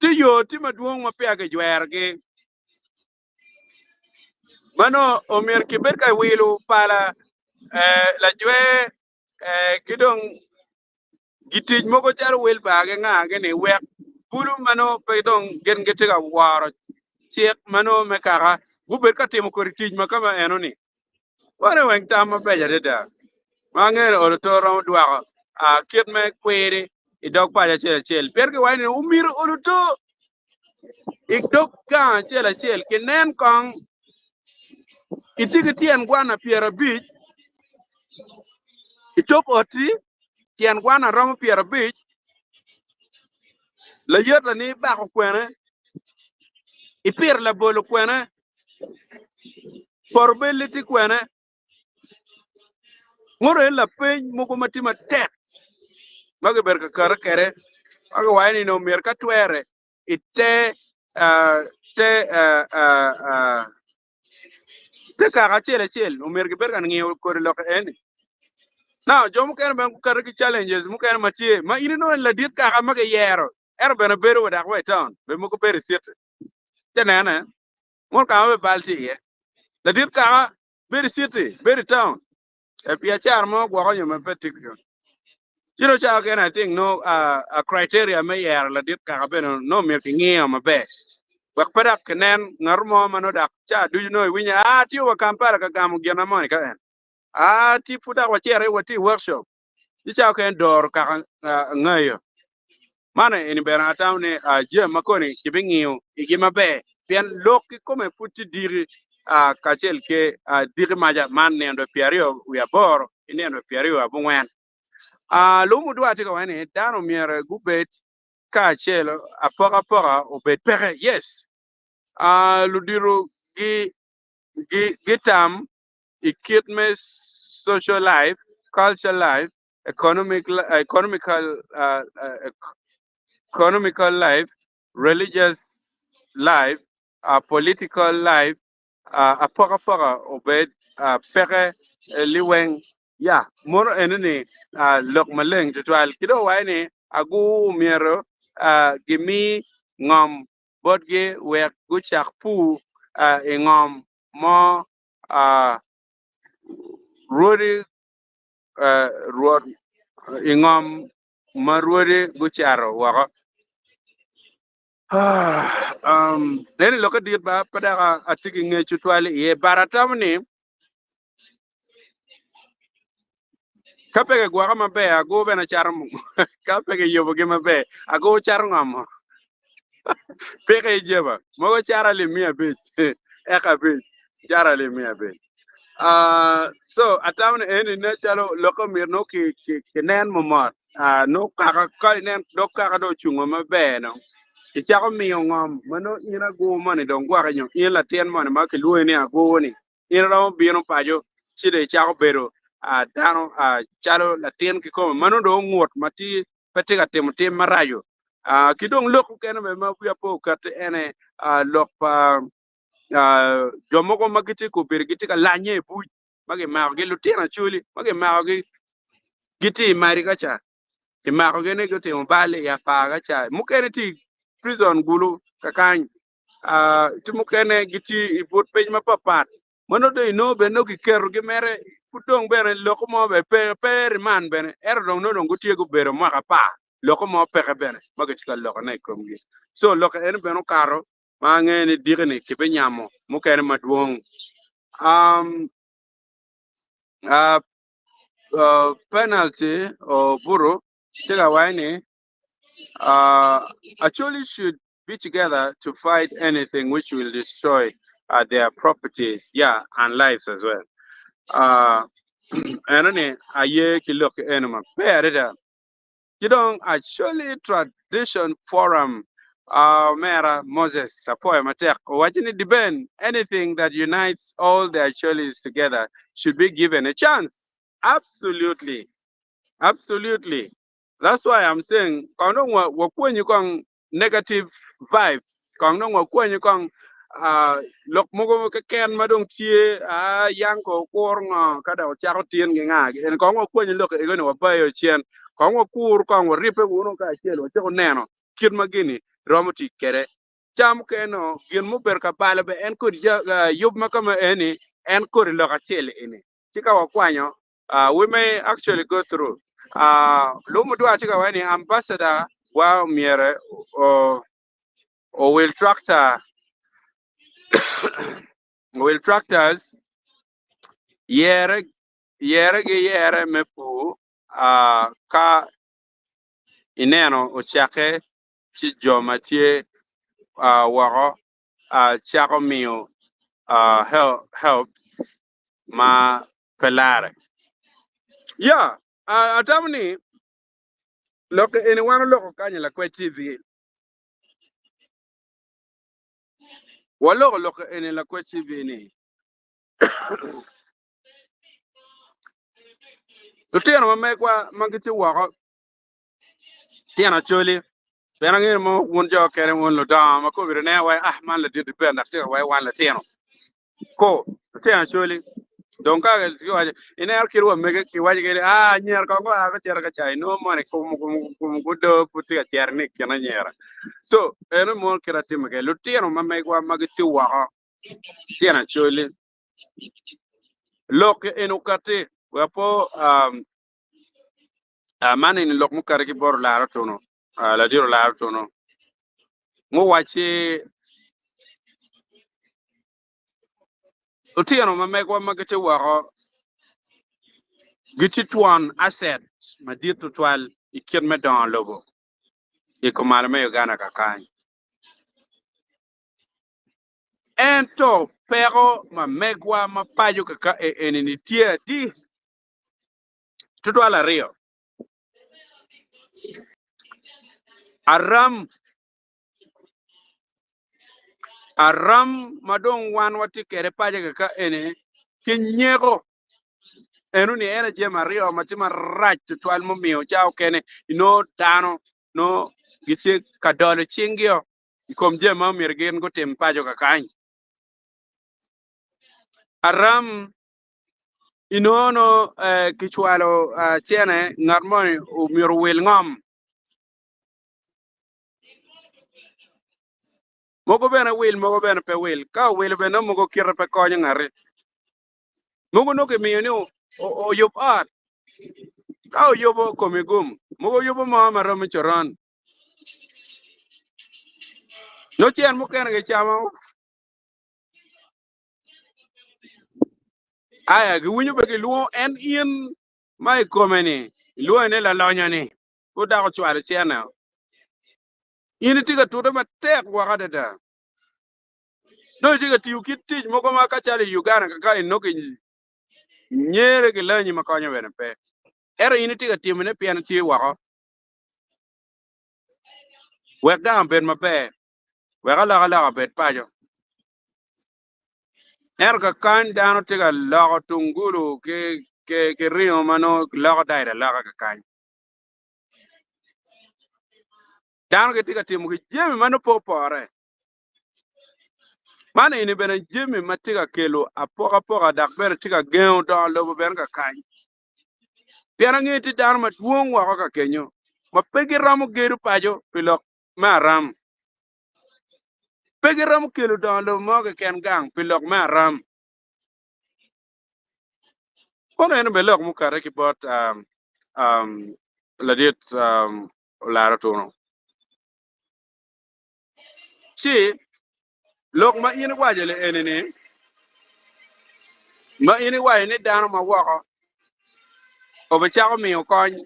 ti yo ti maduong ma pya ke jwer ke mano umir ki ber ka wilu pala la jwe kidong gitij moko char wil ba ge nga ge ni wek bulu mano pe dong gen gete ga waro chiek mano me kaka guber ka timo kor tij makama eno ni ware wen tama be jade da mangere o to ro dwa a kit me kwere I dog pa chel per ke wani umir o to iktok ka chel kinen kong itigitien gwana piera bich itok oti tien gwana romo piera bich la yot la ni ba ko kwene ipir la bolo kwene porbility kwene ngoro la peny moko matima tek mage ber ka kar kere mage wani no mer ka twere ite te te ka chel no mer ke ber kan ngiyo ko lo en now jom ker ben ku kar ki challenges mu ker matie ma ino no la dit ka mage yero bena beru wada ko town be mu ko ber sit tenana mo ka be balti ye la dit ka ber city ber town e pia char mo gwa ko nyama petik cha ken I think no a criteria me yer la dit ka be no me ngiyo mabe wak padak kenen ngarmo mano dak cha du no winya ti wa kampara ka gamu gena mon ka en ti futa wa chere wa ti workshop cha ken dor ka ngayo mana ini bera tawne je makoni kibingiu igima be pian loki come futi diri kachel ke diri maja man ne ndo piario we abor ine ndo piario abungwen Lumu dwa tika wani dano miere gubet ka chelo apoka obet peke yes. Ludiru gitam ikitme social life, cultural life, economical life, religious life, political life, apoka obed peke liweng ya moro enene lok maleng tutwal kido waini agu miero gimi ngom bodge wek guchak pu ingom mo ruodi ruod ingom ma ruodi gucharo wako neni loka dit ba pada atiki nge chutwali ye baratamni kapege gwa mabe ago bena charmu kapege yobo ge mabe ago char ngam pege jeba mogo chara le mia bit eka bit chara le mia bit so atamne eni ne chalo loko mirno ki nen momot no kaka nen do kaka do chungo mabe no ichako miyo ngom mano ina go mani don gwa kanyo ila tien mani ma ke luwe ni ago ni ina ro bino pajo chide ichako bero dano chalo la tien ki ko mano do ngot mati patiga tim marayo kidong loko kene me ma buya po kat ene lok pa jomoko magiti ko ber giti ka lanye bu mage ma ge lutena chuli mage ma ge giti mari kacha ti ma ko gene gote mo bale ya pa kacha mukene ti prison gulu kakany ti mukene giti ibut pej ma papat mono do no be no ki keru gi mere kudong bere loko mo be pe man bene er dong no dong gutie go bere mo ka pa loko mo pe ka bene mage ti ka loko na ikomgi so loko en beno karo ma ngene digni ki be nyamo mukene maduong uh, penalty or buru tega wine actually should be together to fight anything which will destroy their properties, yeah, and lives as well. And aye ki look enema perida you don't actually tradition forum mera Moses Sapoya Matek watching it depend anything that unites all the actualities together should be given a chance. Absolutely. Absolutely. That's why I'm saying kono wakwen you kong negative vibes. Kono wakwen you kong lok mogo ka ken madong tie yang ko kornga kada o chako tien nga en kono wakwen lok e gono wabayo chien kono kur kono ripe wono ka chielo chako neno kid magini romo ti kere cham keno gin mo ber ka bale be en ko yub makama eni en ko loka chiele eni chika wakwanyo we may actually go through lumu dua chika wani ambassador wa miere o will tractors yere yere mepu ka ineno o chake chi joma tie wako chako miyo helps ma pelare yeah atamni loke anyone loko kanya la kwe TV waloko ene la kwe TV ni lutino mamekwa magiti wako tiana choli bena ngir mo won jo kere won lo da ma ko bire ne wa man la didu ben nakte wa wan la tiano ko tiana choli don ka ga ti wa ina yar kirwa mege ki waje gere nyer ko ko ga cer ga chai no mo ne ko gudo futi ga cer ne kana nyera so ene mo kira timge lutino mamekwa magiti wako tiana choli lok eno kate wapo mani ni lok mukare ki bor la ratono la diro la ratono mo wachi otiano mamekwa magete wako giti tuan asset madito twal ikien me don lobo iko malme Uganda kakany ento pero mamekwa mapajo kaka enini tie di tutwala rio aram madong wan wati kere paje ka ene kinyego enu ni ene je mario matima rach twal mo miyo chao kene no dano no giche kadole chingio kom je ma mirgen go tem pajo ka kany aram inono kichwalo chene ngarmoni umiro wil ngom mogo bene wil mogo bene pe wil ka wil bene mogo kira pe konyo ngare mogo no ke miyo ni o yop at ka o yobo komigum mogo yobo ma maromo choron no chen mo ken ge chama aya gi winyo be gi luo en in mai komeni luo ne la lonya ni ko da ko chware chena in tiga tudo ma tek wakade da no tiga tiu kiti mogo ma ka chale Uganda ka no ke nyere ke lanyi ma konyo bene pe era in tiga timne pian ti wako wek da ben ma pe wek ala bet pajo ka kan dano tiga logo tungulu ke rio mano logo daira logo ka kan dano ke tiga timu ke jemi mano popore mana ini bene jemi ma tiga kelo apoka dak bene tiga geu do lobo ben ka kan pian ngeti dano ma duong wako ka kenyo ma pegi ramo geru pajo pilok ma ram pegi ramo kelo do lobo mo ke ken gang pilok ma ram kono ene be lok mu kare ki bot ladit lara tono si lok ma ini wajele ene ne ma ini waje ne dano ma wako o be chako miyo kony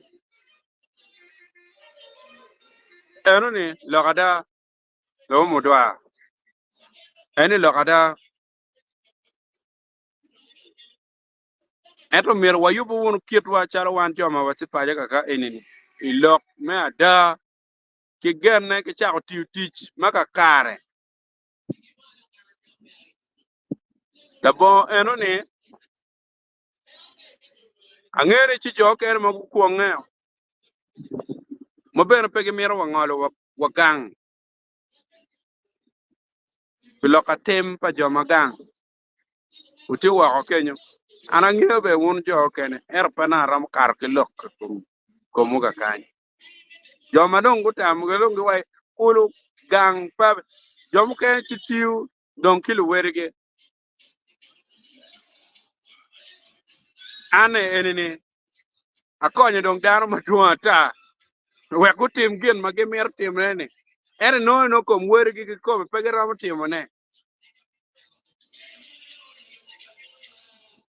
eno ni lokada lo mu dwa ene lokada eto mir wayubu wonu kitwa chalo wan joma wasi paje kaka ene ni ilok me ada ki genne ki chako tiu tich maka kare labo eno ni angere chi joker ma kuonge mo bene pegi miro wangolo wagang biloka tem pa joma gang uti wako kenyo ana ngio be won jo kene pana ram kar ke lok ko muga kany joma dong gutam gelong wai kulu gang pa jom ke chitiu dong kilu werige ane enene akonyo dong dano maduong ta we kutim gin magimer tim ne ere no kom werige ko pe ram timo ne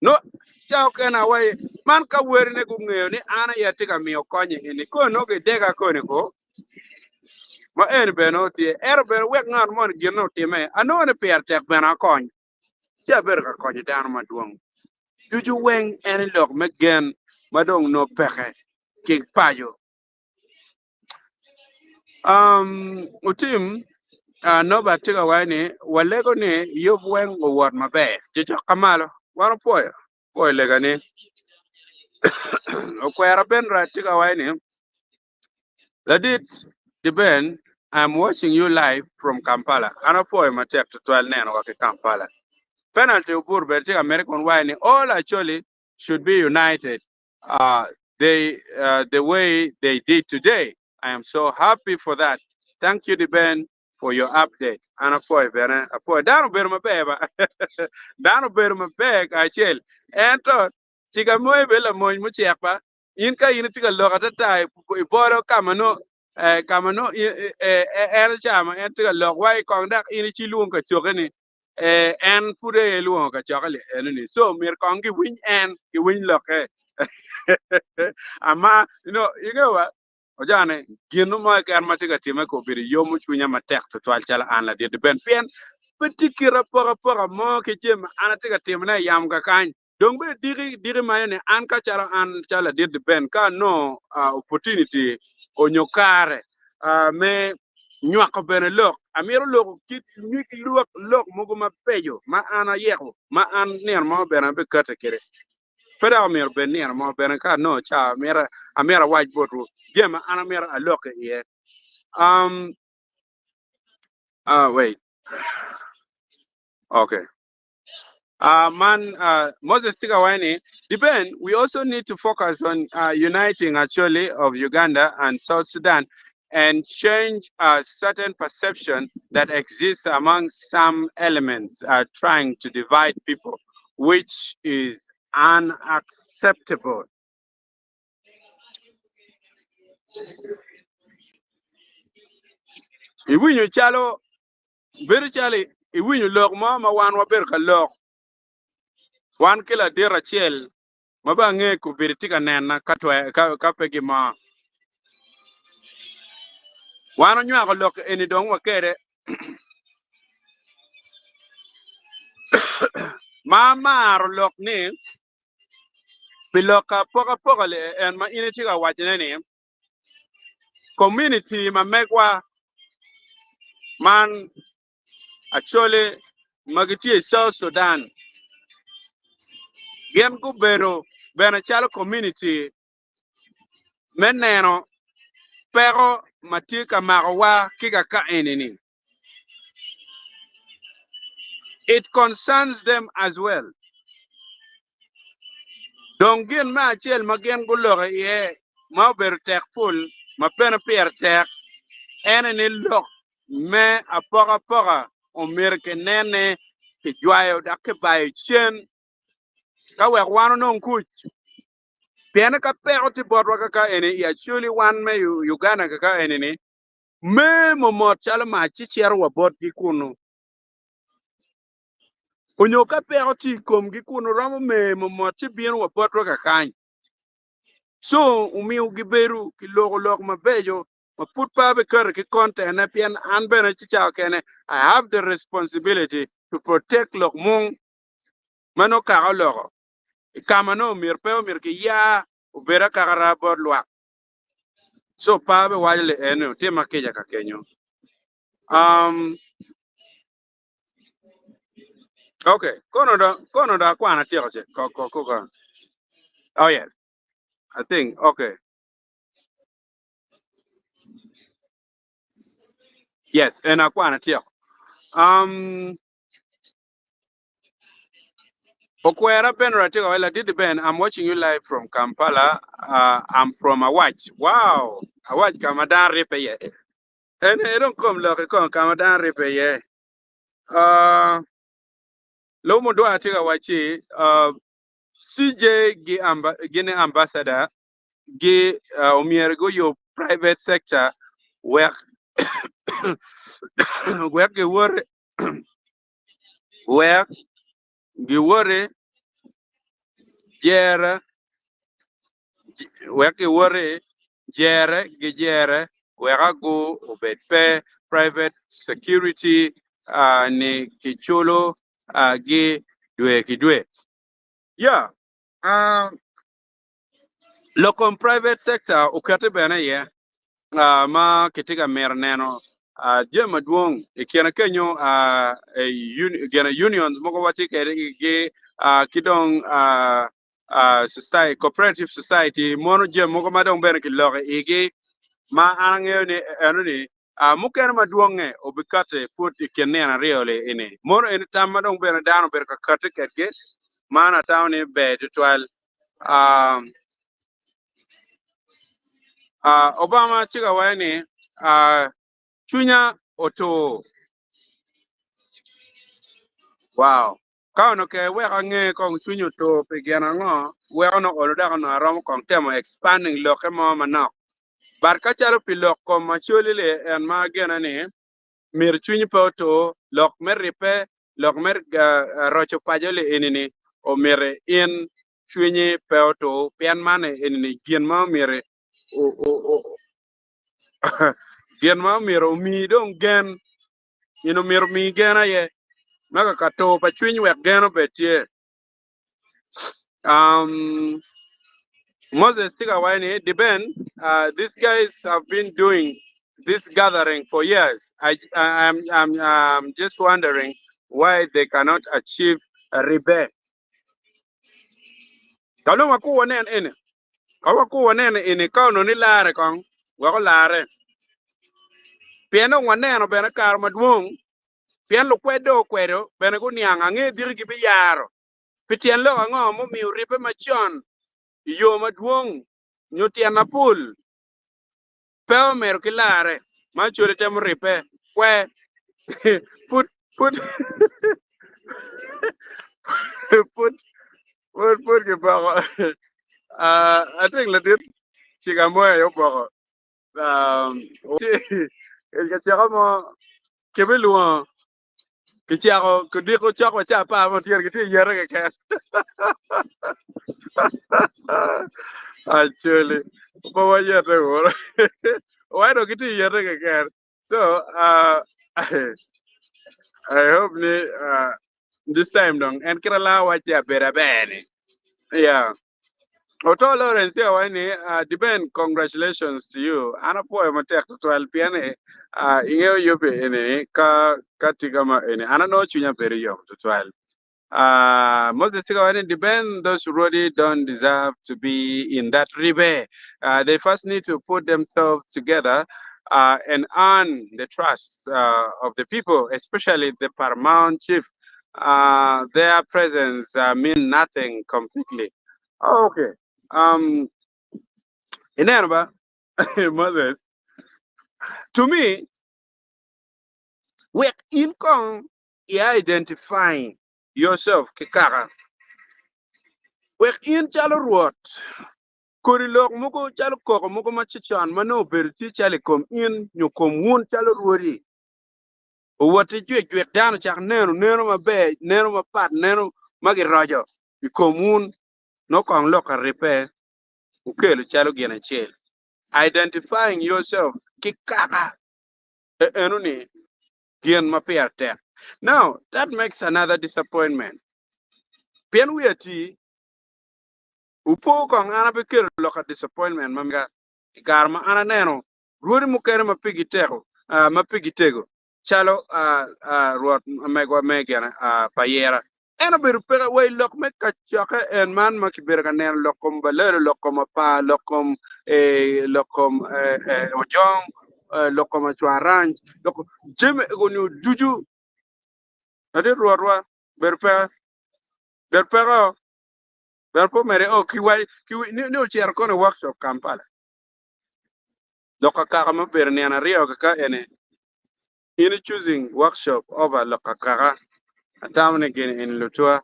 no chao kena wai man ka werne ku ngeo ni ana ya tika miyo konye ini ko no ke dega ko ne ko ma en be no tie be wek ngar mon gino time ano ne per tek bena kon cha ber ka konye dan ma duong juju weng en lok me gen madong no peke ke pajo utim no ba tika wai ni walego ni yob weng o wot mabe juju kamalo waro poyo lega ni o kwera ben ra tika wai ni ladit the ben I'm watching you live from Kampala. Ana po ma tek to 12 neno wa Kampala. Penalty ubur betika American wine all actually should be united. They the way they did today. I am so happy for that. Thank you the Ben for your update. Ana po bene apo dano ber ma beba. Dano ber ma beg achel. Ento chiga moy bela moy mu chekpa. In ka in tika lokata tai boro kamano kamano el chama en tiga lok wai kong dak ini chi luong ka chokeni en pure luong ka chokali en ni so mir kong ki win lok ama you know what ojane ginu ma kar ma tiga time ko bir yomu chunya ma tek to twal chala an la de ben pen petikira pora mo ke jem ana tiga timna yam ka kan donc be diri ma ne an ka chala an chala de ben ka no opportunity onyokare me nywa ko bene lok amiro lok kit nyik lok mugo ma pejo ma ana yego ma an ner mo bene be kata kere pera amir ben ner mo bene ka no cha amira white botu gema ana amira alok ye um wait okay Moses Tigawani, depend. We also need to focus on uniting actually of Uganda and South Sudan and change certain perception that exists among some elements trying to divide people, which is unacceptable. Iwinyo chalo, very chali, iwinyo log ma wan wa ber ka log, wan kila dira chiel maba nge ku birtika nena ka pegi ma wano nywa ko lok eni dong wa kere ma maro lok ni biloka poka le en ma ini tiga wachine ni community ma megwa man actually magiti South Sudan gen ku bena chalo community meneno pero matika magawa kika ka enini. It concerns them as well. Don't get ma chel magen gulo ye ma ber tek full ma pena pier tek ene ni look me apoka o merke nene ki jwayo da ke bay chen ka we wano non kuch piene ka pero ti bodwa ka ene ya chuli wan me Uganda ka ene ni me mo mot chalo ma chi chier wa bot gi kunu onyo ka pero ti kom gi kunu romo me mo mot ti bien wa bot ka kany. So umiu giberu ki lok ma bejo ma put pa be kar ki content na pian an bena chi cha kene I have the responsibility to protect lok mung mano ka lok kama no mir pe mir ki ya ubera ka ra bor lwa so pa be wale eno te makeja ka kenyo okay kono da kwana tiyo che ko oh yes I think okay yes and akwana tiyo Okwera Ben Ratiko, well, I did Ben. I'm watching you live from Kampala. I'm from Awaj. Wow. Awaj Kamadan Ripe, yeah. And I don't come like a Kamadan Ripe, yeah. Lomo do Atika Wachi, CJ Guinea ambassador, Gi Umiergo, your private sector, where where you were, where you were, yeah. Weke wore jere weka go obed pe private security ni kicholo gi dwe kidwe yeah local private sector ukate bene ye ma kitika mer neno jema duong ikiana kenyo gena unions moko wati kere gi kidong society cooperative society mono jem moko madong bene kiloke igi ma anang'eyo ni eno ni mukene maduong'e obikate put ikenena riole ini mono en tam madong bene dano bere ka kate ketke mana tawni be tutwal Obama chiga wani chunya oto wow kauno ke we nge kong chunyo to pe gena ngo we ono oloda no arom kong temo expanding loke mo manok bar ka chalo pi lok ko machuli le en ma gena ni mir chunyi po to lok mer ripe lok mer rocho pajole enini o mere in chunyi pe to pian mane enini gien ma mere o gen ma miro mi don gen miro mi gena ye maka kato pa chwiny wek geno betie Moses Tigawani, the Ben, these guys have been doing this gathering for years. I'm just wondering why they cannot achieve a Ribbe. Kalau aku wanen ini, kalau aku wanen ini kau nuni lare kong, wako lare. Piano wanen bena kar madwong, pian lo kwedo, bena ko niang ange diri gibi yaro. Pitian lo ango mo mi Ribbe machon, yo madwong, nyutian apul, peo mero kilare, machuri temo Ribbe, kwe, put, put, put, put ke bako. I think la dit chigamoy yo bako. Ke chaka mo kebeluan ke chako ke diko chako cha pa mo tier ke ti yere ke. Actually, but what you do? Why don't get yere ke? So I hope this time dong and kirala wa cha bera bene. Yeah. Oto Lawrence, yeah, depend. Congratulations to you. Ana po matek to 12 piane. Inge yope ene ka tigama ene. Ana no chunya very young to 12. Most of the depend. Those who really don't deserve to be in that Ribbe. They first need to put themselves together and earn the trust of the people, especially the paramount chief. Their presence mean nothing completely. Okay. In Araba, Moses, to me, we in Kong, you identifying yourself, Kikara. We in Chalo Kurilok muko chalo koko muko machichan mano berti chale kom in nyo kom wun chalo ruori. Wati jwe dano chak neno mabe, neno mapat, neno magi rajo. Kom wun no kong loka repair, ukelo chalo gena chel. Identifying yourself, kikaka, enuni, gian mapier tek. Now, that makes another disappointment. Pian wiati, upo kong ana bekelo loka disappointment mamiga. Garma ana neno ruori mukere mapigi tego chalo ruot megwa megana payera eno beru pega way lok me kachoke en man makibera kanen lokom balero lokom pa lokom lokom ojong lokom chwaranj lokom jeme gonu juju ade ruorwa beru pega beru po mere o kiwai ni ochier kono workshop Kampala loka kaka maber ni anario kaka ene in choosing workshop over loka kaka atamne gen in lutua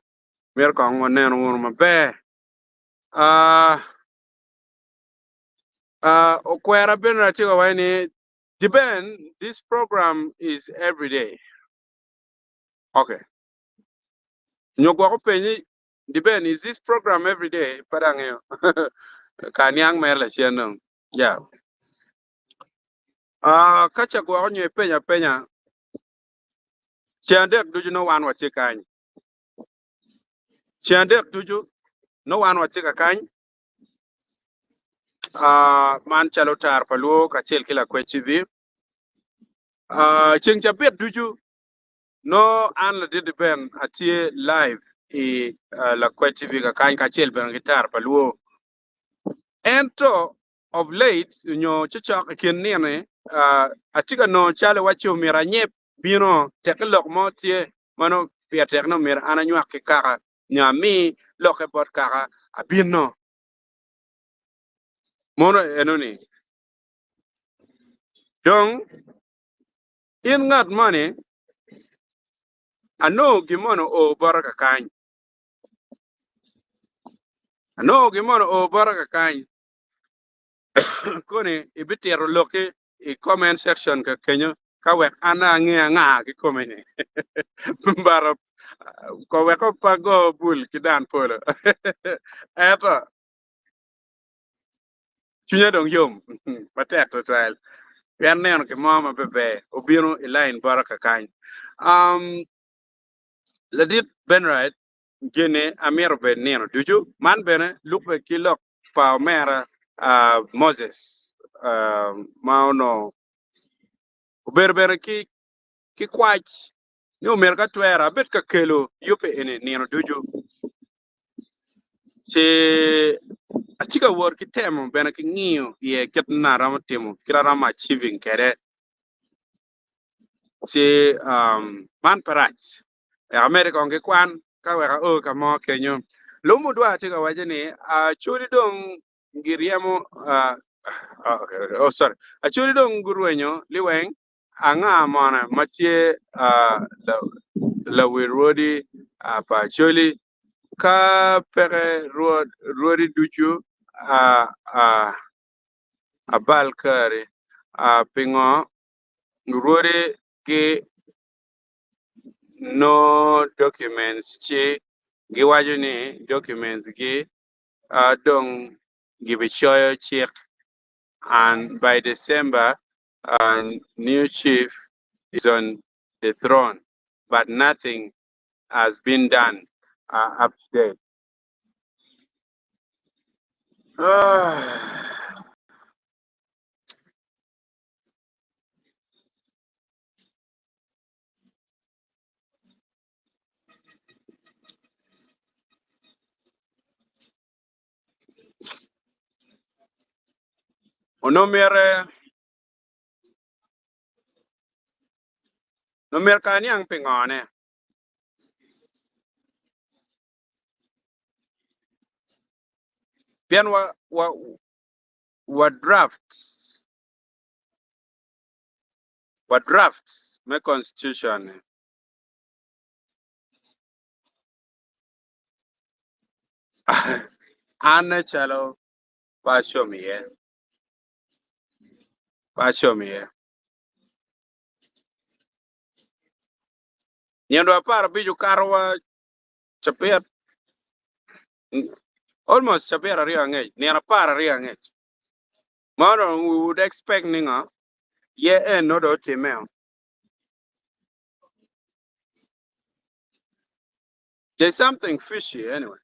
mer ko ngonen ngur mabe okwera ben ratigo wani depend this program is every day. Okay, nyogwa ko penyi depend is this program every day padangyo kanyang merle chienong yeah. Kacha gwa onye penya chiandek duju no wan watikany chiandek duju no wan watika kany man chalo tar paluo kachel kila kwechi vi ching chapet duju no an la did ben atie live la kwechi vi kachel ben gitar paluo ento of late chichok kin ne atiga no chale wacho mira nyep bino teklok mo tie mano pia tekno mira ananywa kaka nyami loke bot kaka abino mono enoni dong in ngat money ano gimono o baraka kany ano gimono o baraka kany kone ibitero loke i comment section ka kenyo ka wek ana nga ki komene mbaro ko weko pago bul kidan polo eto chunya dong yom patek to trail yan neno ke mama bebe obiro line baraka kany ladit ben right gene amir ben neno duju man bene lukbe kilok pa mera Moses mauno Berber ki kwach ni Amerika twera bet ka kelo yupe ene nino duju se achika wor ki temo bena ki ngiyo ye ketna rama temo kira rama achieving kere se man parach Amerika onge kwan ka wera o ka mo kenyo lumu dwa tika wajeni a churi dong ngiriamo oh sorry a churi dong gurwenyo liweng anga mona matie la wirodi pa choli ka pere ruodi duchu a balkari pingo ruodi ki no documents chi giwajo ni documents gi dong give a show check and by December new chief is on the throne but nothing has been done up to date. No mer kani ang pingone pian wa drafts me constitution ane chalo pa show me nyendo apar biju karwa chapet almost chapet ari angej ni apar ari angej mano we would expect ninga ye no do timel there's something fishy anyway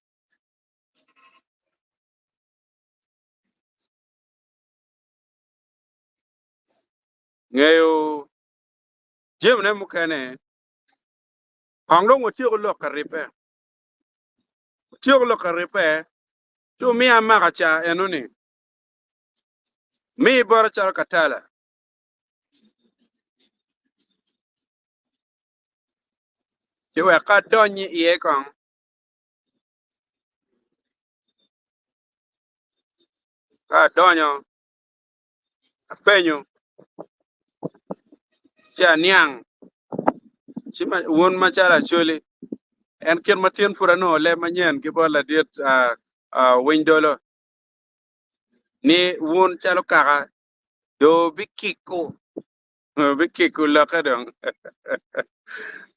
ngayo jem ne mukane Pongdwongo tiyo lo karipe tiyo lo karipe tu mi amaka cha enuni mi bora cha katala tiwe ka donyi ye kon ka donyo penyo cha niang chima won machala choli en ker matien furano le manyen ki bola diet windolo ni won chalo kaka do bikiko la kadong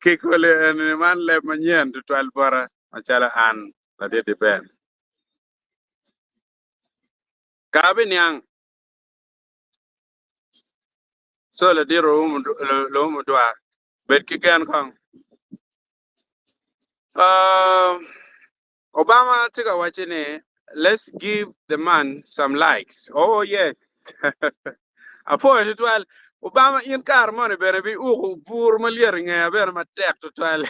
kiko le en man le manyen to twal bora machala an la diet ben kabe niang so le diro lo mu dwa bet ki ken kon Obama took a watching. Let's give the man some likes. Oh yes. Apo it well. Obama in car money better be poor malaring a very much tech to twelve.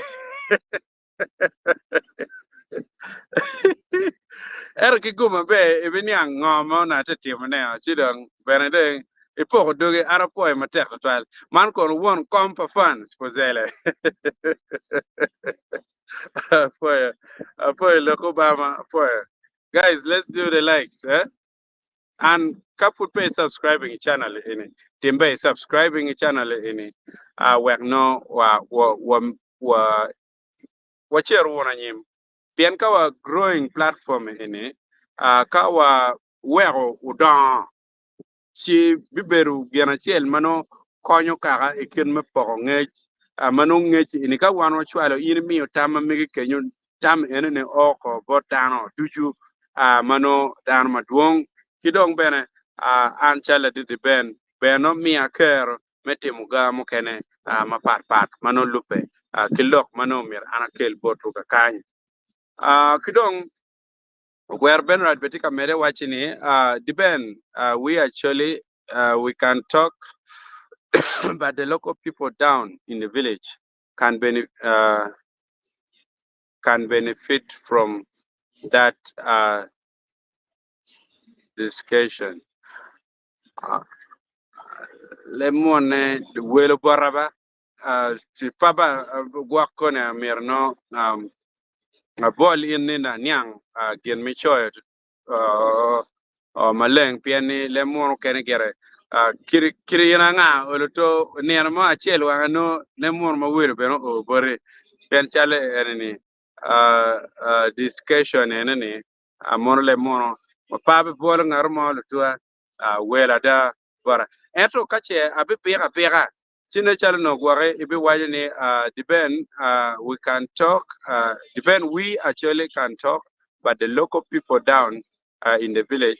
Eric Guma Bay, even young ngom at a team now. Chidong Benedict. Ipo doge arapo ma tek to twelve. Man kon one comp funds for zele. Apoy look Obama apoy. Guys, let's do the likes, eh? And kaput pay subscribing channel in it. Timbe subscribing channel in it. We no wa chair wona nyim. Bien kawa growing platform in it. Kawa wero udan si biberu gena chel mano konyo kaka ikin me poko ngech mano ngech ini ka wano chwalo ini miyo tama migi kenyo tam ene ne oko bot dano duju mano dano maduong kidong bene an chala didi beno miya kero meti muga mukene ma pat mano lupe kilok mano mir anakel botu ka kanyi kidong where Ben Rad Betika Mede watching it, we actually we can talk but the local people down in the village can benefit from that discussion. Lemon the whale baraba si papa guakone mirno a ball in na nyang gen mi choy maleng piani lemon kene gere kiri yana nga oloto ner ma achel wa no lemon ma wero beno o bore pen chale eneni discussion eneni amon lemon ma pabe bol ngar mo loto wela da bara eto kache abi pega sine chale no gware ibi waje ni depend we can talk depend we actually can talk but the local people down in the village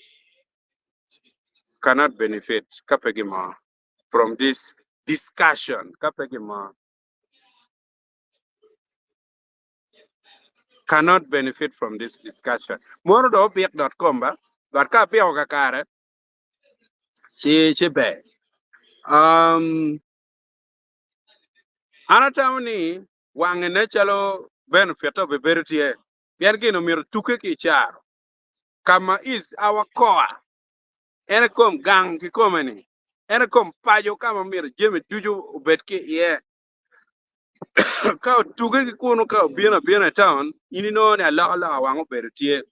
cannot benefit kapegima from this discussion kapegima cannot benefit from this discussion mono do biak.com ba but ka pia ka kare chi be anatawni wange ne chalo benefit of bertie bien gino mir tuke ki char kama is our core ene kom gang ki komeni ene kom pajo kama mir jeme duju bet ki ye ka tuge ki kuno ka biena town ini no ne la wango bertie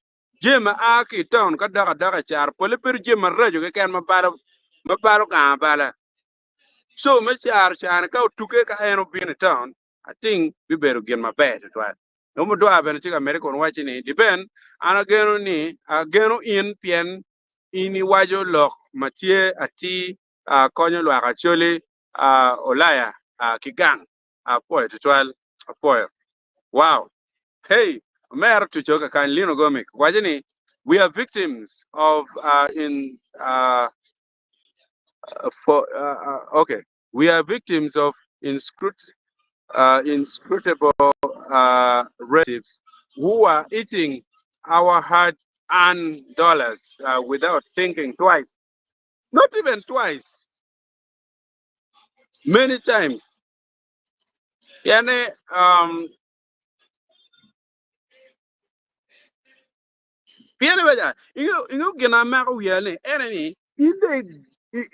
jema a ki town ka daga char pole per jema rajo ke ken ma baro ka bala so me char ka tuke ka eno biena town I think we better get my bed right no mo do aben ti America on watch ni diben ana geno ni geno in pien ini wajo lok matie ati konyo lwa ka choli olaya kigang poet twal poet wow hey mer to choka kan lino gomik wajini we are victims of in for okay we are victims of inscrutable relatives who are eating our hard-earned dollars without thinking twice. Not even twice. Many times. Yani, piano baja. Ingo gina mako wiyane. Eneni, inde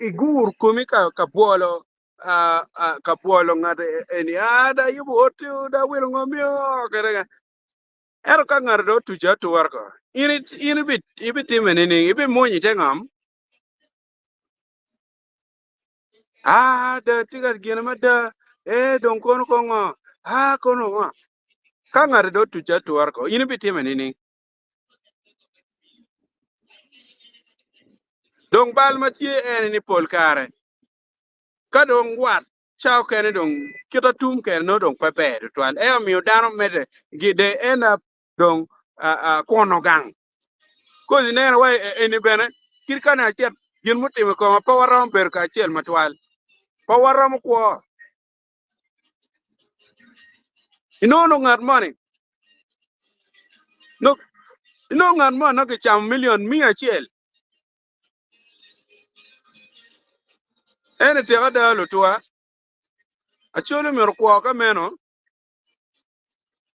igur kumi ka puolo. Ka puolo ngate eni ada yubu otu da wil ngomyo kere. Ero ka ngardo tuja tuwarko. Ini bit ibi timenini ibi monyi tengam. Da tiga gina mada don kono kongo kono ma ka ngare do tuja tuwar ko ini bitime nini don bal matie ni pol kare ka don wat chao kene don kita tum kene no don pepe to twal mi dano mede gide ena don kono gang ko ni ne wa eni bene kirkana chet gin mutime ko ma pawaram ber ka chel matwal pawaram ko inono ngat money no ino ngat mo no ke cham million mia chel ene te ada lo toa achole mer ko ka meno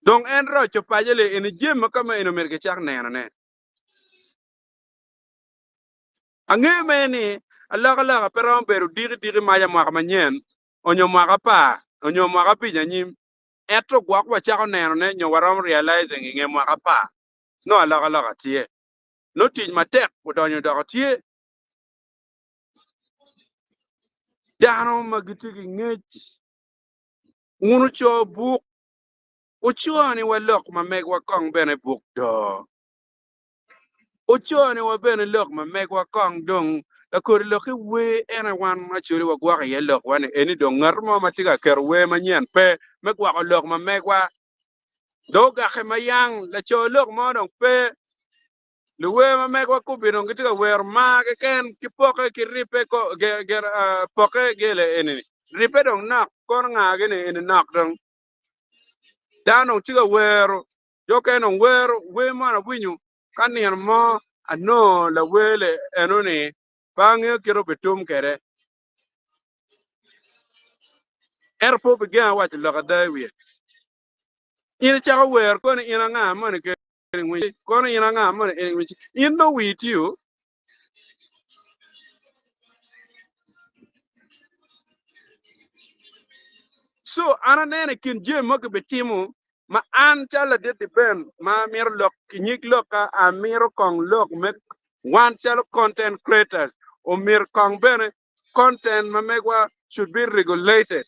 donc en ro cho pajele ene jem ka me eno mer ke chak neno ne ange meni ala pero beru diri maya ma nyen onyo ma pa onyo ma pinya nyim eto gwa kwa chak neno ne nyo waram realizing nge ma pa no ala tie no tij matek udonyo do tie dano magitigi ngech unu cho buk uchuani walok ma meg wa kong bene buk do uchuani wa bene lok ma meg wa kong dong la kor loki we ena wan ma churi wa gwa ye lok wan eni do ngar mo matiga ker we ma nyen pe meg wa lok ma meg wa do ga khe ma yang la cho lok mo dong pe le we ma meg wa ku bi dong tiga wer ma ke ken ki poke ki ripe ko ger poke gele eni ripe dong nak kor nga gene eni nak dong dano tiga wero joke no wero we mana winyu kanien mo ano la wele enoni bangyo kiro betum kere po began what the loga we. In a chair where going in a man money getting which going in a money in which in no with you. So ana nene kin je moko betimu ma an chala de ben ma mir lok kinyik loka a mir kong lok me one chalo content creators o mir kong bene content ma megwa should be regulated.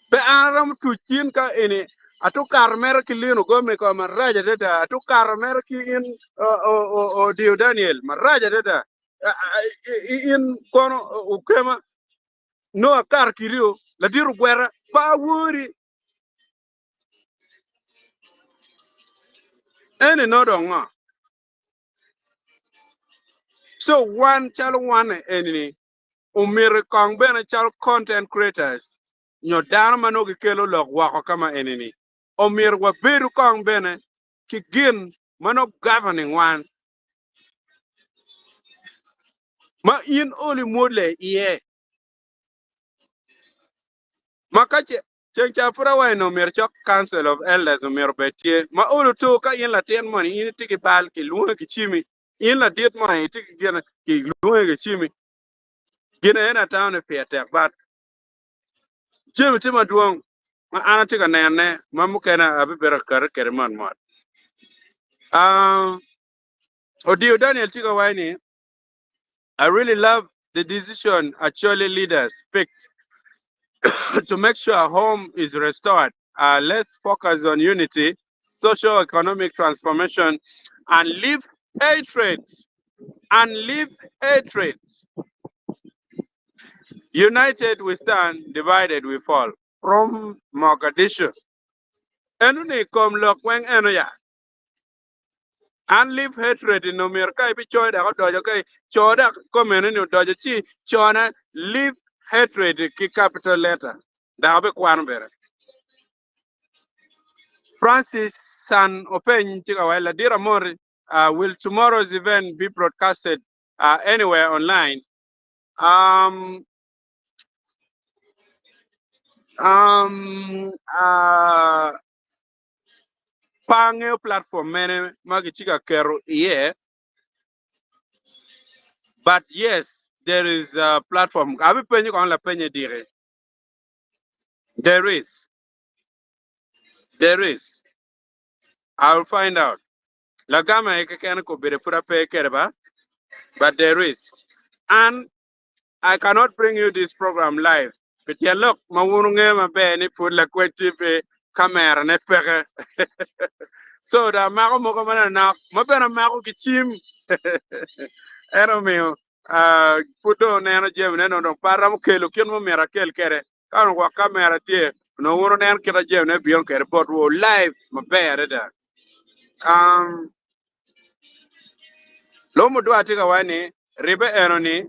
Be aram tu chin ka ini atu karmer ki lino go me ko maraja deda atu karmer ki in o Dio Daniel maraja deda in kono ukema no akar kirio la diru gwera pa wuri ene no donga. So one chalo one enini umir kong bene chalo content creators nyo dano mano ki kelo lok wako kama enini umir wa beru kong bene ki gin mano governing one ma in oli modle iye makache cheng cha fura wa no mer chok council of elders umir betie ma olu to ka in la ten money in tiki bal ki luwe ki chimi in la diet money tiki gina ki luwe ki chimi gina ena town fe tek bat chimi tima duong ma ana tika nene ma mukena abi bera kar kerman mat Odio Daniel tika waini. I really love the decision actually leaders picked to make sure home is restored. Let's focus on unity, socio-economic transformation, and leave hatred. And leave hatred. United we stand, divided we fall. From Mogadishu. Enuni kom lokweng enoya. And leave hatred in America. If you dojo kai choda komen ni dojo chi chona leave hatred ki capital letter. Da be kwan bere. Francis San Open Chikawela Diramori, will tomorrow's event be broadcasted anywhere online? Um, Pange platform mene magichika kero yeah, but yes, there is a platform. Abi penye kwa la penye dire. There is. There is. I'll find out. Lagama ekekene ko bere fura pe kereba, but there is. And I cannot bring you this program live. But yeah, look, mawurunge mabe ni put la kweti pe camera ne peke. So da mako moko mana na mabe na mako kichim. Ero mio fudo ne no jem ne no param kelo kien mo mera kel kere. Kano kwa camera tie no wuro ne kira jem ne bion kere but wo live mabe da. Lomo dwa tika wani Ribbe enoni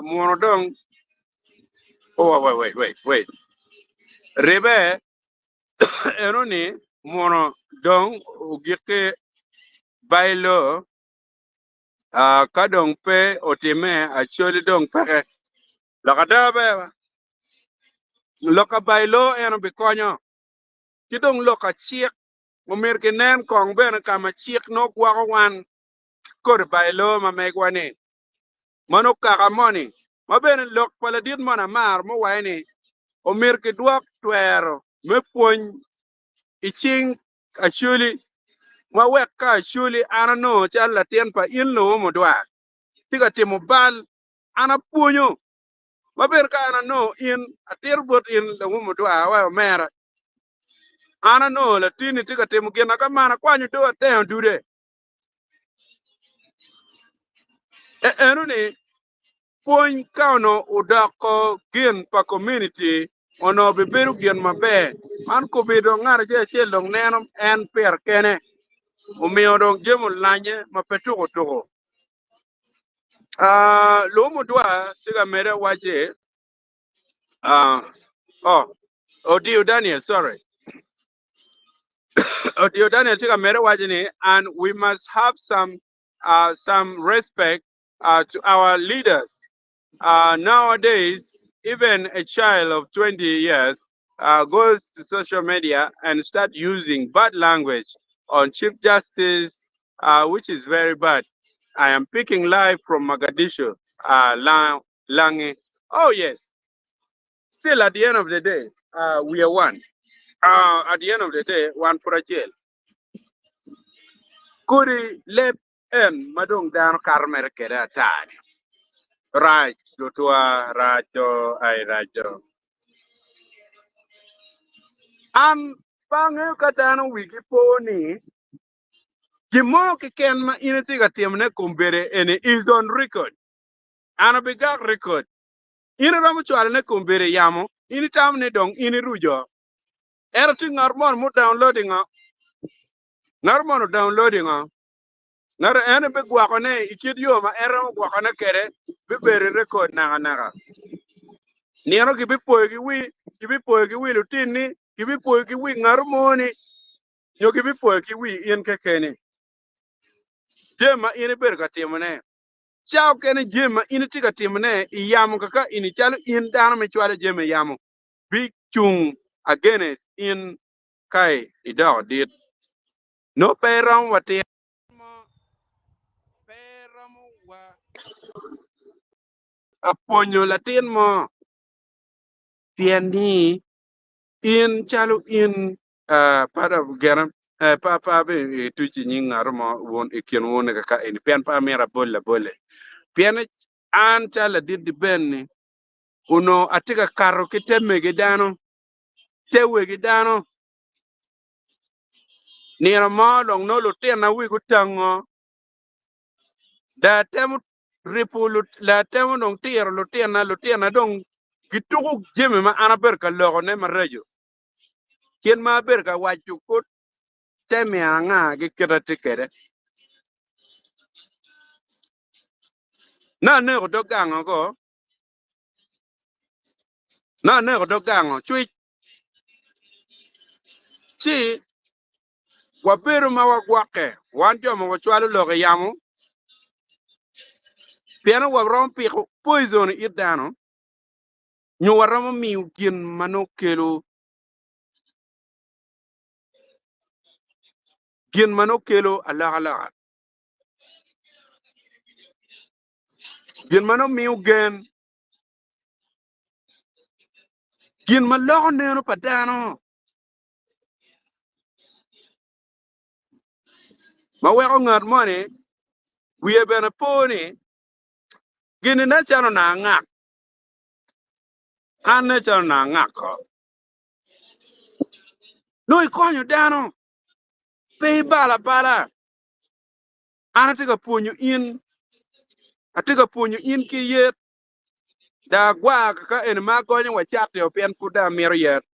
monodong. Oh wait. Ribbe eroni mono dong ugike bailo kadong pe otime actually dong peke lokada be loka bailo eno bikonyo kidong loka chiek momir kinen kong ben kama chiek no kwa wan kor bailo ma megwani mano kaka moni maben lok paladit mana mar mo waini omir kidwak twero me pony iching actually ma weka shuli ana no chala tien pa in lo mo dwa tiga timo bal ana punyo maber ka ana no in atir bot in lo mo dwa wa mera ana no la tini tiga timo gena ka mana kwanyu do te dude enu ni pon kauno udako gin pa community ono beberu gin mabe man ko bedo ngar je chelong neno en per kene umiyo dong jemu lanye mapetuko tuko. Lomo dwa tiga mere waje Odio Daniel, sorry. Odio Daniel tiga mere waje ni, and we must have some respect to our leaders. Nowadays, even a child of 20 years goes to social media and start using bad language on Chief Justice, which is very bad. I am picking live from Mogadishu, Langi. Oh yes, still at the end of the day, we are one. At the end of the day, one for a jail. Kuri lep en madung dan karmer keda tani. Right, tutua rajo ay rajo. An pange katano wiki poni. Gimo ki ken ma initi ka tiemne kumbere ene is on record. Ana bigak record. Ina ramu chwale ne kumbere yamo. Ini tam ne dong ini rujo. Era ti ngarmon mu downloading ha. Ngarmon downloading ha. Ngar ene be gwako ne ikid yo ma era mu gwako ne kere. Bibere record naga naga. Niano ki bipoe ki wi. Ki bipoe ki wi lutini. Ki bipoe ki wi ngarmoni. Yo ki bipoe ki wi in kekeni. Jema ini ber ka tiemne. Chao kene jema ini tika tiemne iyamu kaka ini chalo in dana me chwale jema yamu. Big chung against in kai idaw dit. No peram wati mo peram wa aponyo latin mo tieni in chalo in para garam pa be tuchi nyingar mo won ikien won kaka ini pian pa mera bolle bolle. Pian an chala dit di benni uno atika karo kiteme gidano tewe gidano nira ma long no lo tena wi gutango da temu ripu la temu dong tiro lo tena dong gitugu jeme ma ana berka logo ne marejo kien ma berka wachu kut teme anga gikira tikere na ne go dogango go na ne go dogango chui chi waberu ma wagwake wanjo ma wachwalu logo yamu piano wabrom piko poison idano nyo waramo miu gin mano kelo alaga gin mano miu gin malogo neno padano ma weko ngat money wiye bene poni gini ne chano na ngak an ne chano na ngak ko no ikonyo dano pe bala an atika puonyo in ki yet da gwa ka en ma gonyo wachate opien kuda miero yet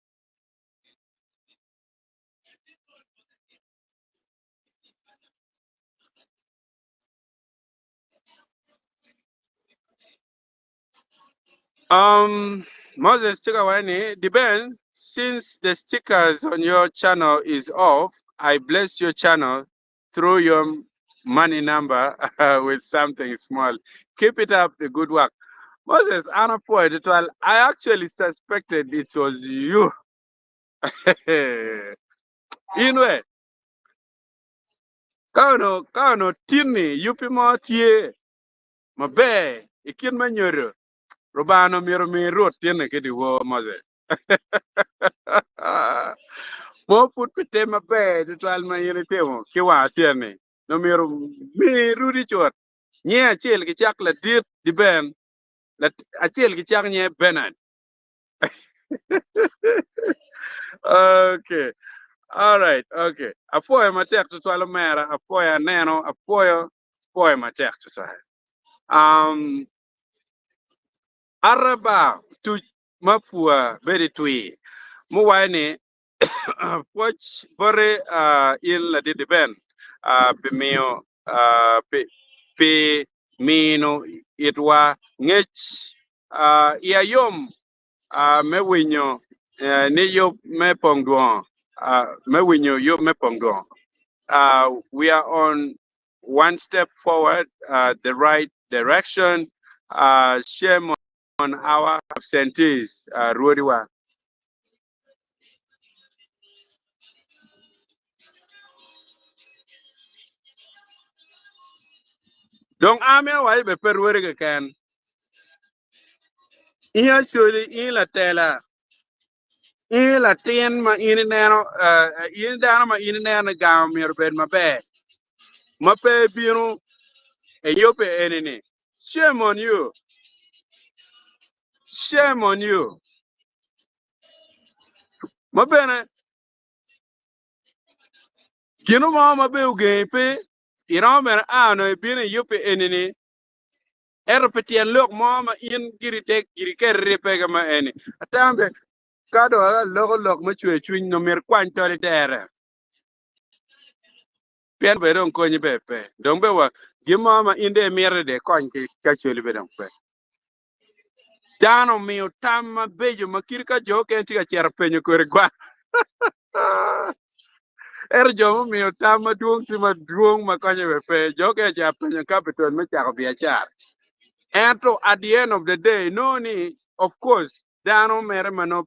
Moses Chikawani, depend since the stickers on your channel is off, I bless your channel through your money number with something small. Keep it up, the good work. Moses, Anna Poet, I actually suspected it was you. Inwe, kano tini, yupi mo tie, mabe, ikin manyoro, robano miro mi rot tiene kedi wo Moses. Mo put pite mabe, tutal ma yene temo, kiwa tiene, no miro mi rudi chot. Nye achel ki chak la dit di ben, la achel ki chak nye benan. Okay. All right. Okay. Apoyo matek to twalo mera, apoyo neno, apoyo matek to twalo. Um, Araba tu mapua beri tui. Muwaini watch bore in la di ben. Bimio pe mino itwa ngech ya yom me winyo ni yo me Pongdwongo me winyo yo me Pongdwongo. We are on one step forward, the right direction. Shame on our absentees, Ruodiwa. Don't army away be perwere can. Actually, in la tela, in la tien ma in nano, in dana ma in nano gam mir bed ma be. Ma pe binu, e yope enene. Shame on you. Shame on you. Ma bene, gino ma be uge pe. Iran ben ano e bine yope enene. Petien look mama in giri tek giri kerre pega ma eni. Atambe kado ala lok ma chwe no mer kwan tori tere. Pien be don konyi bepe. Don be wa gi mama inde mere de kon ki ka chwe be don pe. Dano miyo tam ma bejo ma kiri ka jo ken tiga cher penyo kore gwa. Jo miyo tam ma duong ma konyi bepe. Jo ke cher penyo kapiton ma chako biachar. And so at the end of the day, no ni, of course, dano mere mano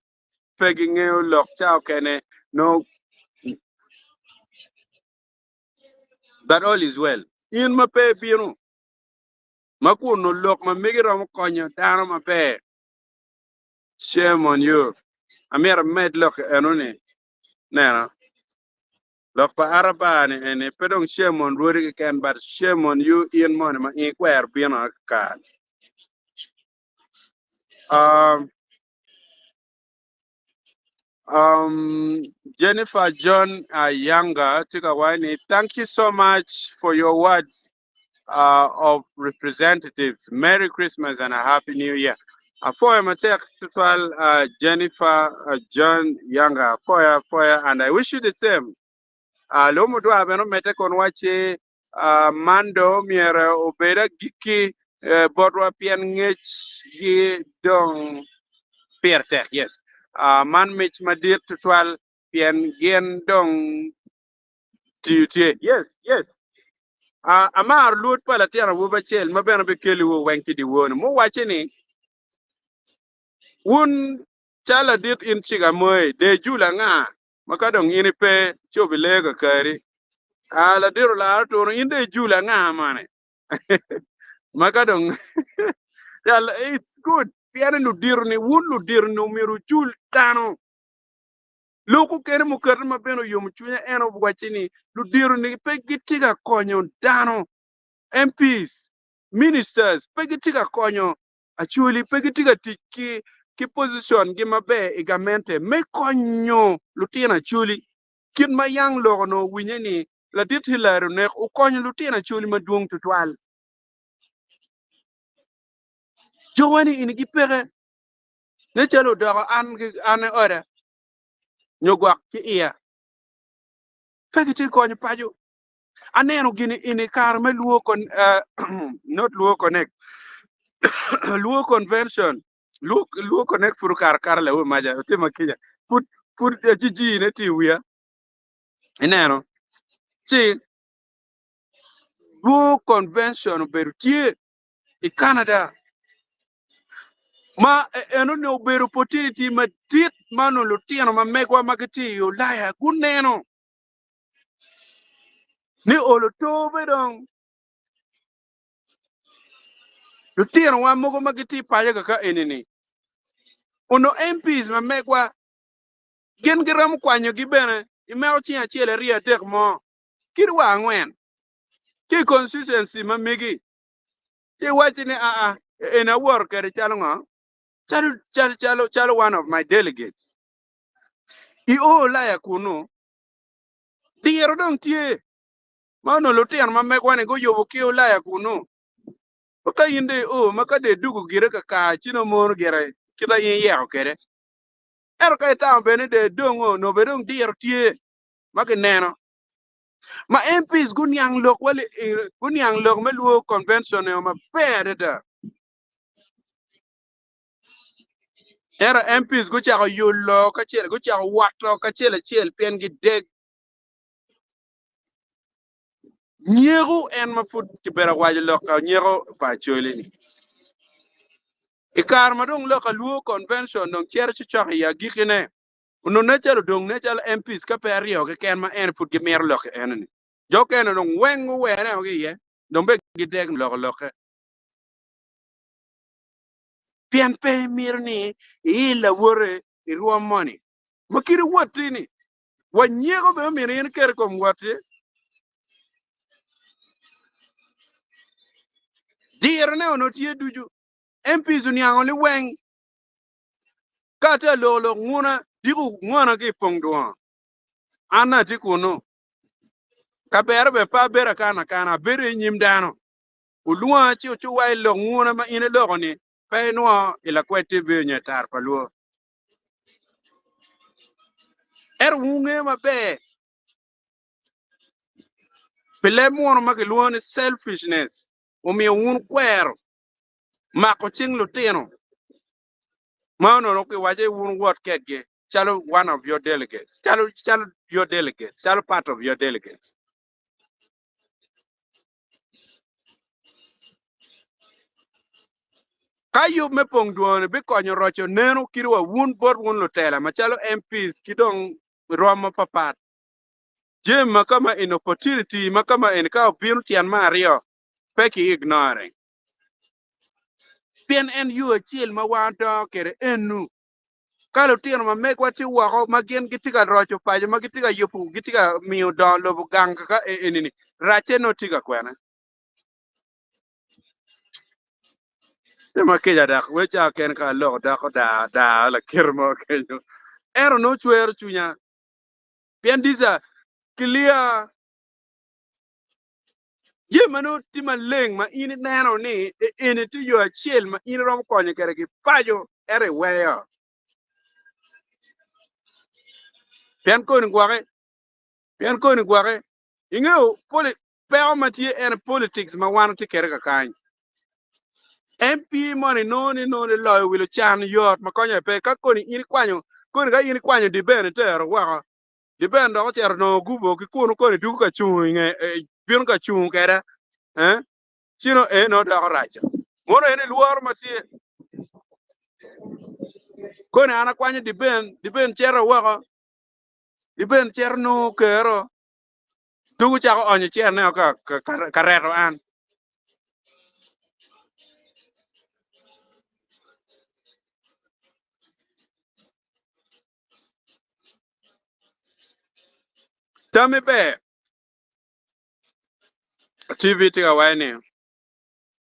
pegging you lock chow kene, no, but all is well. In my pay biro, maku no lock ma migira konyo, dano ma pay. Shame on you. I made a med lock enone. Nana. Lock pa araba and a pedong shame on Rudy can, but shame on you in money ma inquire being a card. Um, Jennifer John Younger, Tikawani, thank you so much for your words of representatives. Merry Christmas and a Happy New Year. For Jennifer John Younger, and I wish you the same. Lomu do abeno mete konwache mando miera obeda giki bodwa pian ngech gi dong piertek, yes. Man mich madir tutwal pian gen dong tiutie, yes. Amar lut pala tiara wuba chel mabena be keli wo wanki di won mo wache ni un chala dit in chiga moy de jula nga makadong ini pe chobile ga kari ala diro la to in de jula nga mane makadong ya it's good piano lu dir ni wun lu dir no miru jul tano loko kere mo kere mabeno yom chunya eno wache ni lu dir ni pe gitiga konyo tano MPs, ministers, pegitiga konyo, actually pegitiga ki position gi mabe igamente me konyo lutina chuli kin ma yang lono winyeni la dit hilaro ne u konyo lutina chuli maduong tutwal jowani ini gi pere ne chalo do an ora nyogwak ki iya pegiti konyo paju aneno gini ini kar me luo kon not luo connect luo convention luo connect furu kar le maja tema kinya put jiji ne ti wia enero ti luo convention berutie i Canada ma eno ne oberu opportunity ma dit mano lutiano ma megwa magati Ulaya guneno ni olotobe dong lutiano wa mogo magati paja ka enini uno MPs ma megwa gen gram kwanyo gi bene imeo chi achiel ria tek mo kirwa angwen ki consistency ma migi ti wachi ni in a work kere chalo ngo chalo one of my delegates I Ulaya kuno diero dong tie mano lutian ma megwane go yobo ki Ulaya kuno ka inde maka de dugu gire ka chino mon gire kita yin yero kere ero ka ta bene de dongo no bedong diero tie maka neno ma MPs gunyang lok wale gunyang lok meluo convention ma pereda era MPs go chako yulo ka chele go chako wato ka chele pen gi deg nyego en ma fut ki bera waji lok ka nyego pa chole ni ikar madong lo kaluo convention nong cher chichok ya gikine no natural dong natural MPs ka perio ke ken ma en fut gi mer lo en jo ken no wen were o ye don be gideg lo pian pe mirni I la wore I ruom money makiri wotini wanyego be mirin ker kom wote dir ne ono tie duju MPs uniango li wen kata lo nguna digu ngona ki Pongdwongo ana ti kuno ka be pa bera kana bere nyim dano ulua chi chu wai lo nguna ma ine lo ni pe no ila kwete be nyatar paluo wunge ma be pele mo ma ke luo ni selfishness o mi un kwer ma ko ching lutino ma no ke waje un wot ketge chalo one of your delegates chalo your delegates chalo part of your delegates kayu me Pongdwongo be konyo rocho neno kirwa wun bor wun lutela machalo MPs kidong romo papat jem makama in opportunity makama in ka obiro tian mario peki ignoring pien en yu achiel ma wanto kere enu kalo tieno ma mekwa ti wako ma gin gitiga rocho pajo ma gitiga yupu gitiga miyo do lobu gang ka enini rache no tiga kwena tema keja dak wecha ken ka lo da la kirmo kenyo ero no chwer chunya pien disa clear ye mano tima leng ma ini neno ni ini ti yo achiel ma ini rom konyo kere ki pajo ere weyo pien ko ni gwake ingeo peo matie en politics ma wan ti kere ka kany MP money no ni lo wilo chan yot ma konyo pe ka koni ini kwanyo di ben tero wako di ben do tero no gubo ki kuno koni du ka chung nge bin ka chung kere chino no do racha mono ene luor matie koni ana kwanyo di ben chero wako di ben chero no kero dugu chako onyo cher ne ka reto an tami be TV tiga waini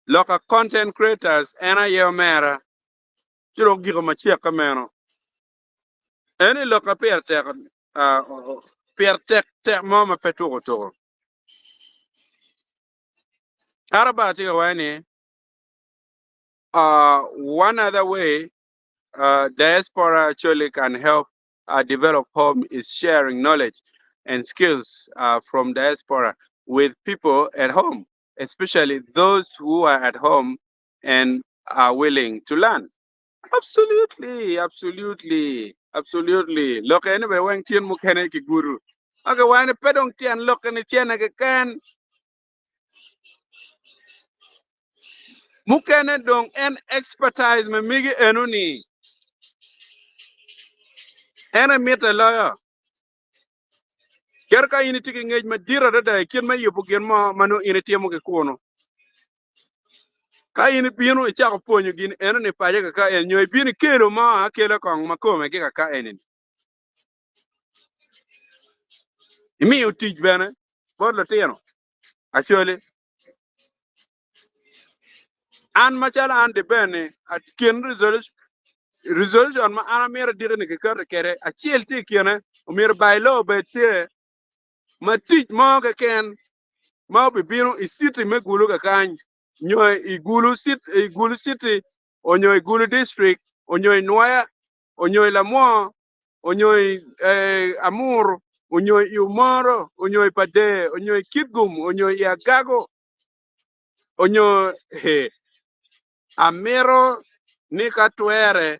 loka content creators ena yo mera chiro gigo machia kameno eni loka per tek mama petugo to araba tiga waini one other way diaspora actually can help develop home is sharing knowledge and skills from diaspora with people at home, especially those who are at home and are willing to learn. Absolutely, absolutely, absolutely. Look, anyway, when Tien Mukene ki guru. Okay, when a pedong Tien look and Tien again, Mukene dong en expertise me migi enuni. Ena mita lawyer. Ker ka ini tiki ngej ma dira da kien ma yupu gen ma mano ini tiemo ke kono ka ini bino e chako ponyo gin eno ni paje ka en nyoy bini kelo ma akelo kong ma kome ke ka enin imi utij bene bod lo tieno actually an machala an de bene at kien resolution ma ana mera dira ni ke kere achiel ti kiene umir bailo betie ma tij mo ke ken ma be bino isiti me gulu ka kany nyoy igulu city onyoy igulu district onyoy Nwaya onyoy Lamwa onyoy Amur onyoy Umoro onyoy Pade onyoy Kidgum onyoy Yagago onyoy Amero ni katwere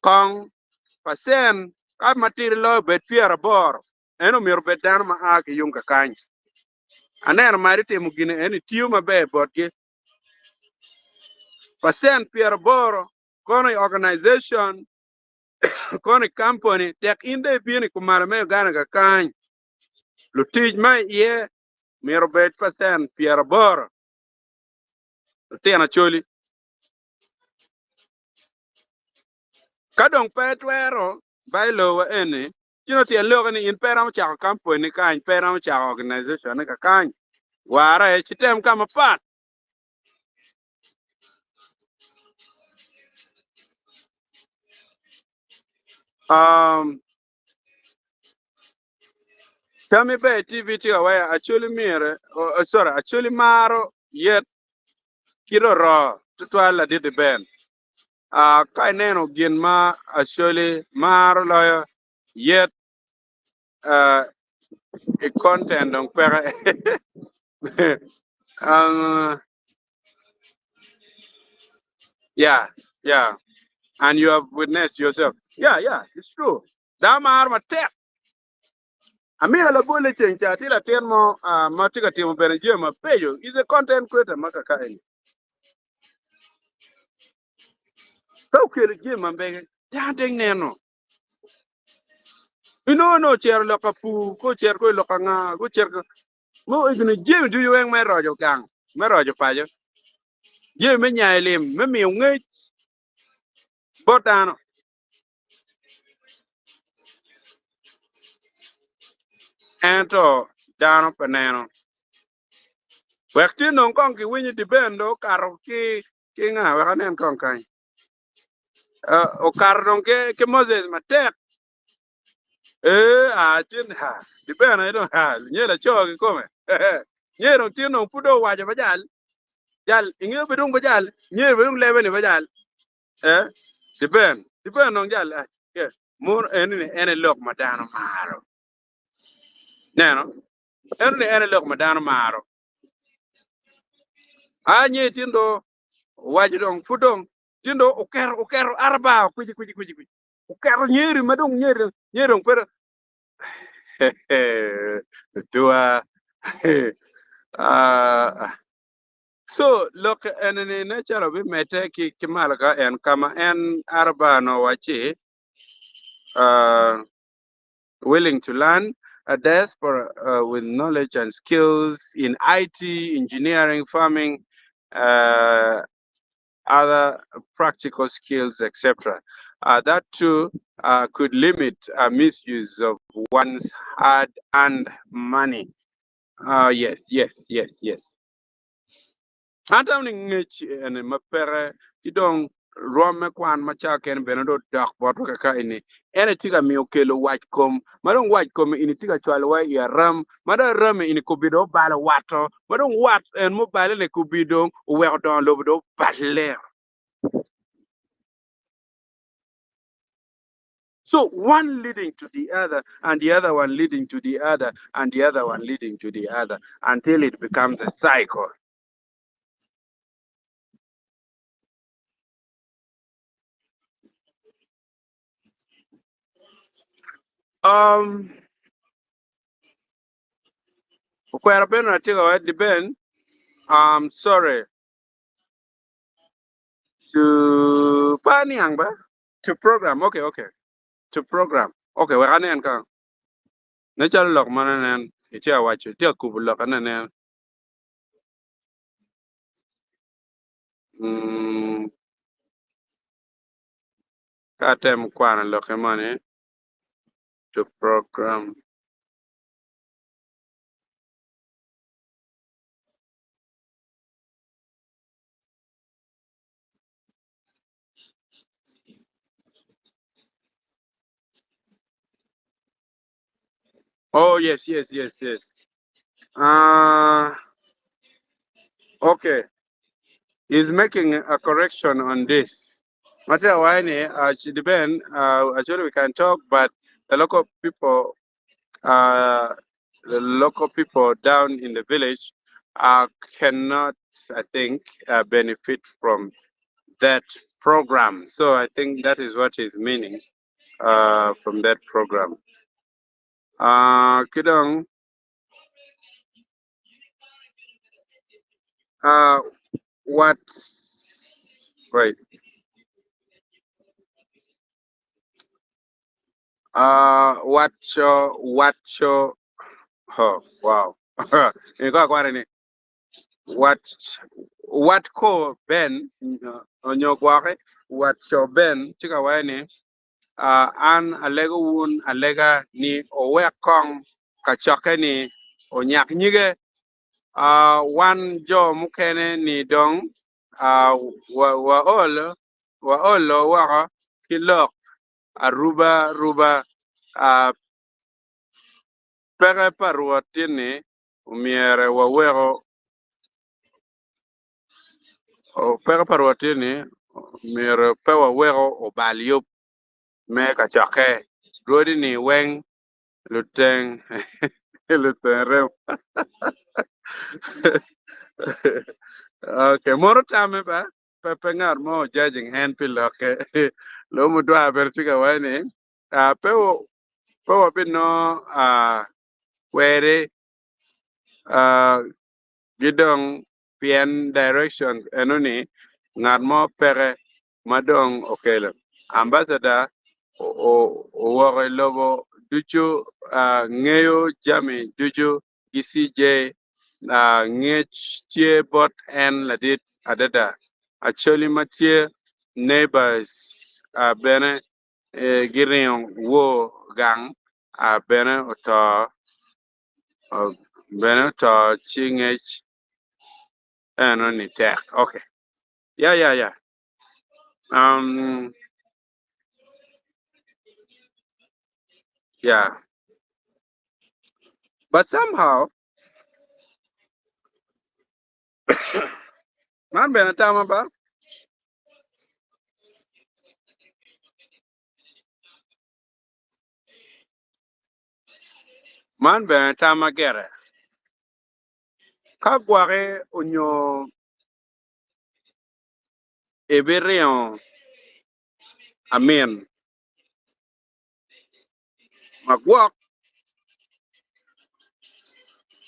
kong pasen ka matir lo bet piera bor eno miro bedan ma ake yung ka kany aner mari timo gine eni tiyo mabe bodge pasen piera boro kono organization kono company tek inde bini kumar me gana ga kany lutij mai ye miro bet percent pier bor tena choli kadong petwero bailo wa ene chino tie logo ni in pera mo chako company kany pera mo chako organization ka kany wara e chitem kama pat um tami be tv ti wa actually mire sorry actually maro yet kiro ro tutwala di ben kai neno gin ma actually maro lo yet a content on pera um yeah yeah and you have witnessed yourself yeah it's true damar ma tek ami ala bole chencha tila termo matika timo beneje ma peyo is a content creator maka kai so kele je ma be ta deng neno no cher lo kapu ko cher ko lo kanga ko cher ko mo igno je du yo me rojo kang me rojo pajo je me nyailim me mi nge botano ento dano paneno wekti non kon ki winyi dibendo karo ki nga wekanen kon kai o kar non ke Moses matek a tin ha dibena ido ha nyela cho ki kome nyero tin non fudo waje bajal jal inge bedung bajal nye bedung lebe ni bajal eh diben non jal ke mur ene lok madano maro neno ene lok madano maro a nye tindo waji dong fudong tindo ukero arba kuji ukero nyeri madong nyeri pero tua ah so look enene na charo bi mete ki kimalga en kama en arba no wachi uh willing to learn a diaspora with knowledge and skills in IT, engineering, farming, uh, other practical skills, etc. That too could limit misuse of one's hard-earned money. Yes. Antam ni ngech ene mapere tidong rome kwan macha ken benado dak boto kaka ini ene tiga mi okelo wach kom madong wach kom ini tiga chwal wa ya ram mada ram ini kubido bala wato madong wat en mo bale ne kubido we don lobido baler. So one leading to the other, and the other one leading to the other, and the other one leading to the other, until it becomes a cycle. Um, Ukwara ben na tiga wa di ben. Sorry to pani ba to program. Okay. To program. Okay, we kan en ka. Natural lok mananen. Iti awacho. Iti akubu lok ananen. Hmm. Katem kwana lok money to program. Oh yes. Uh okay. He's making a correction on this. Matter why should depend. Actually, we can talk, but the local people, uh, the local people down in the village, cannot, I think, benefit from that program. So I think that is what he's meaning from that program. Kidong, uh, what? Right. Watcho. Oh, wow. Ni kwa kware ni what what ko ben onyo kware watcho ben chika wani an alega wun alega ni owe kong kachoke ni onyak nyige wan jo mukene ni dong wa olo waka kilok ruba uh, pege parwatini umiere wawero pege parwatini umiere pe wawero obaliop me kachoke rodi ni weng luteng luteng rew okay moro tame ba pe ngar mo judging hand piloke lo mu dwa bertiga wani pe wabino were gidong pien directions enoni ngat mo pere madong okelo ambassador o wore lobo duchu ngeyo jami duchu GCJ ngech tie bot en ladit adada actually matie neighbors bene girion wo gang bene oto bene to chingech enoni tek okay yeah um yeah but somehow man bene tama ba man bene tama gere ka gware onyo eberion amen magwak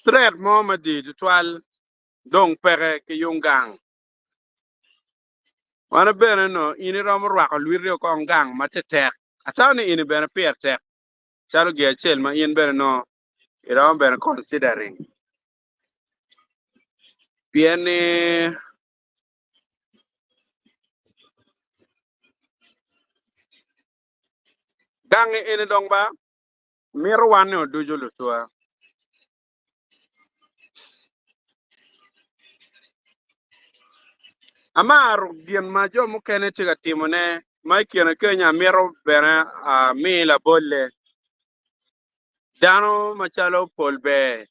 thread mo madi twal dong pere ke yungang wana bene no ini rom rwako lwirio kong gang matetek atani ini bene pier tek chalo gi achiel ma in bene no irom bene considering pieni gang ini dong ba miro wane odujo lutua amar gien ma jo mukene tiga timone mai kiene kenya miro bene mila bolle dano machalo polbe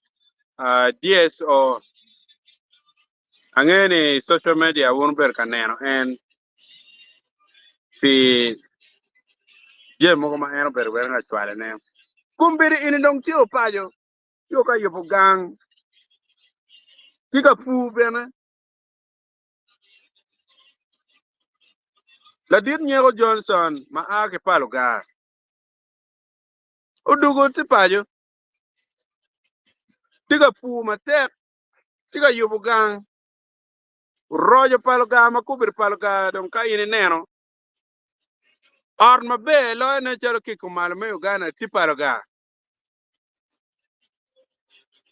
DSO angeni social media won ber kaneno en fi je moko ma en ber na chwale ne kumbiri ini dong tio pajo yo ka yopo gang tiga pu bene la dit nyego Johnson ma ake palo ga odugo ti pajo tiga pu ma tek tiga yopo gang rojo palo ga ma kubir palo ga dong ka ini neno or ma be lo ne chalo kiko malo me Uganda ti palo ga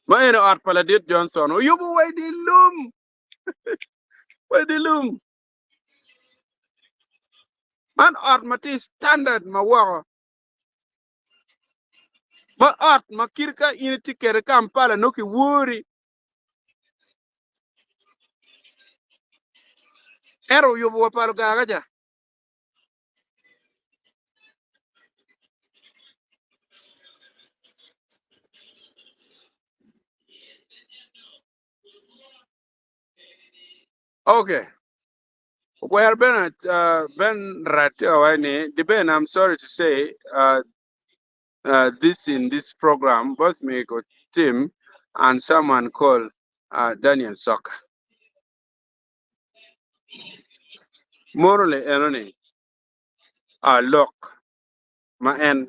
ma ene or pala dit Johnson o yopo way di lum man or ma ti standard ma wako ma or ma kirka ini ti kere Kampala no ki wuri ero yopo palo ga gaja okay. Well, Ben, Ben Ratawani, the Ben, I'm sorry to say, this in this program, both me got Tim and someone called Daniel Soccer. Morally, Eroni, look, my end,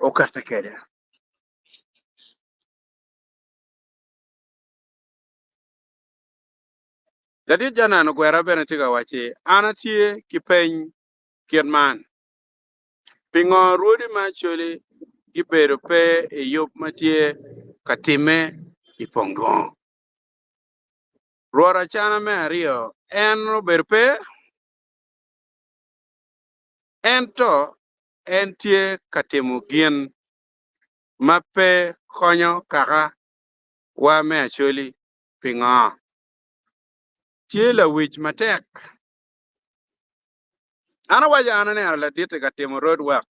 Okatakere. That is Jana no Guerra Benetiga Wachi, Anatie, Kipen, Kirman. Pingo Rudy Macholi, Gibedo Pe, a Yop Matie, Katime, Pongdwongo. Rora Chana Mario, and Robert Pe, Ento, Entie Katimugien, Mape, Konyo, Kara, Wa Macholi, Pinga. Chila which Matek. Ana wajana ne la dite Katimu road work.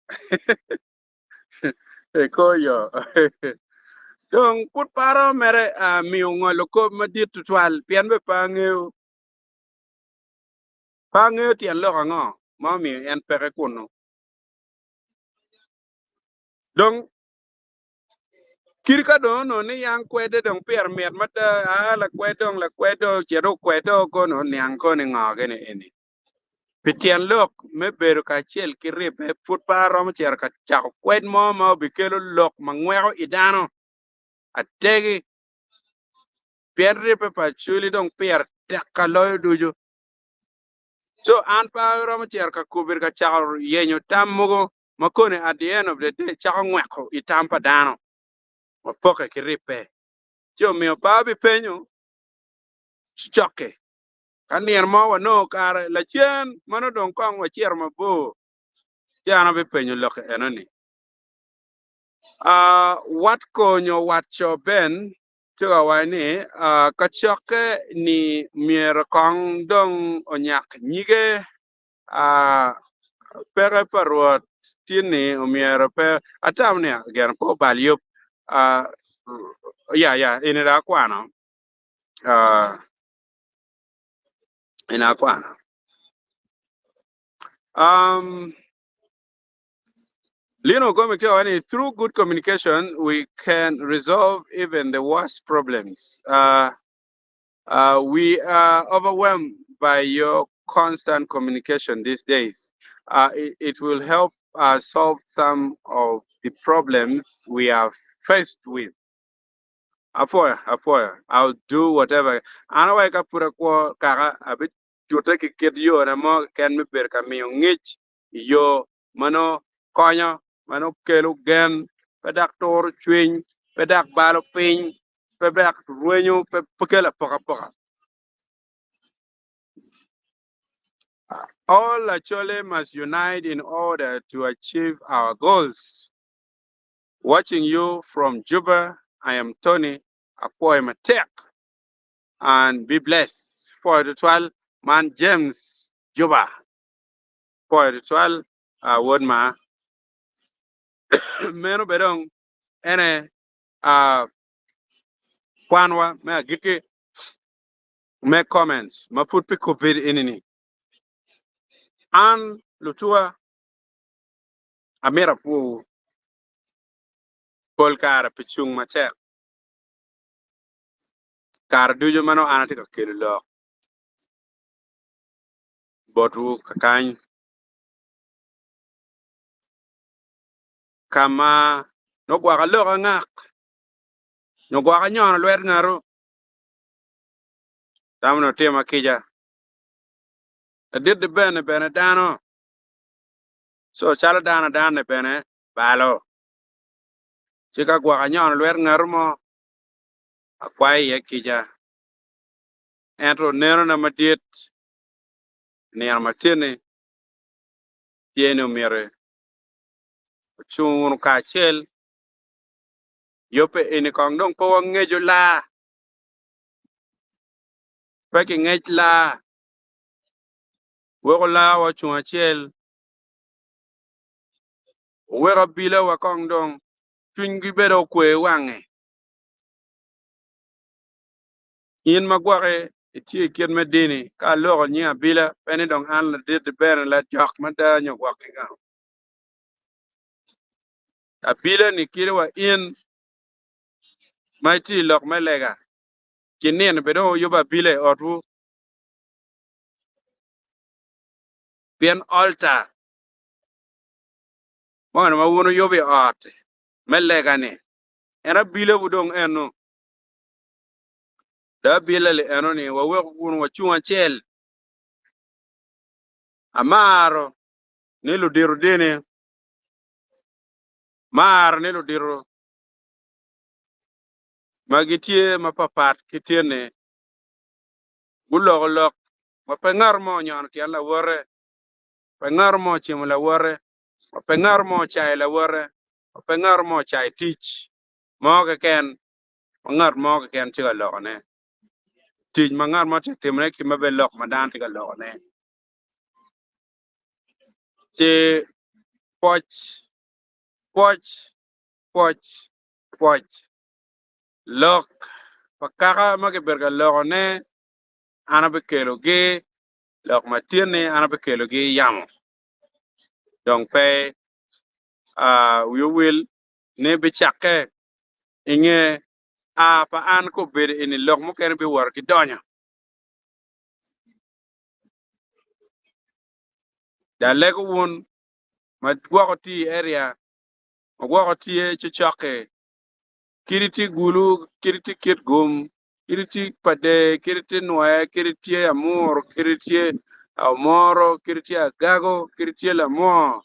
Koyo. Dong put paro mere mi ngolo ko madit twal pian be pangeo tian lo ngo ma mi en pere kuno. Dong kirka do no ni yang kwede dong pier miet mata la kwedo chero kwedo ko no nyang ko ni ngoge ni eni. Pitian lok me beru ka chel kiripe put paro mo cher ka chak kwed mo ma bikelo lok mangwero idano ategi pierre pe pa chuli dong pier takaloy duju. So an pa ro cher ka kubir ka chakar yenyo tam mugo makone at the end of the day chakar ngweko itampa dano mapoke kiripe. Jo mio babi penyo choke. Kanier mo wa no kare la chen mano don kong wa cher mabo. Jana be penyo loke enoni. Wat konyo wat cho ben tiga wani kachoke ni mier kong dong onyak nyige pere parwat tini umiera pe atam ne gen po baliop uh, ya inira kwano ina kwano Lino Gomito, through good communication we can resolve even the worst problems. We are overwhelmed by your constant communication these days. It will help solve some of the problems we are faced with. Apoya. I'll do whatever. Ana wa ka pura ko kaka abit jote ki ket yo na mo ken mi ber ka mi ngich yo mano konya mano kelu gen pedak tor chwin pedak balo pin pedak ruenyo pe pekela poka. All actually must unite in order to achieve our goals. Watching you from Juba, I am Tony Apoy Matek, and be blessed. For the 12 man James Juba. For the 12 word ma meno bedong ene kwanwa me giki make comments ma put pick up inini. An lutua amira pu pol kara pichung Matek. Kara dujo mano anatika kilo botu kakany kama no gwa lo ngak no gwa nyon lwer ngaro tamno tema kija did the bene dano so chala dana bene balo chika gwa nyon lwer ngaro mo akwai ye kija entro nero na madiet niar matene tiene mere chung ka chel yope ini kong dong po ngejo la peki ngej la wego la wa chung achel wego bila wa kong dong chungi bedo kwe wange in magware itie kien medini ka logo nya bila peni dong an la dit ben la jok mata nyo gwake ga abila ni kirwa in mighty lok melega kinen bedo yoba bile otu bien altar mo ma wono yobe art melega ne era bile budong eno da bile le eno ni wa we kun wa chuan chel amaro ni lu diru dine mar ne lo diro magitie mapapat kitiene bulok mapengar mo nyon kian la wore pengar mo chimo la wore pengar mo chai la wore pengar mo chai tich mo ke ken ngar mo ke ken tiga lokone tich mangar mo timne ki mabe lok madan tiga lokone che poch poch poch poch lok pakaka mage berga lokone ana be kelo ge lok matiene ana be kelo ge yamo donc pe we will ne be chakke inge a pa an ko ber ini lok mo ken be war ki donya da lego won ma gwako ti area ma gwako ti e choke kiriti gulu kiriti kit gum kiriti pade kiriti noe kiriti amor kiriti amoro kiriti agago kiriti la mo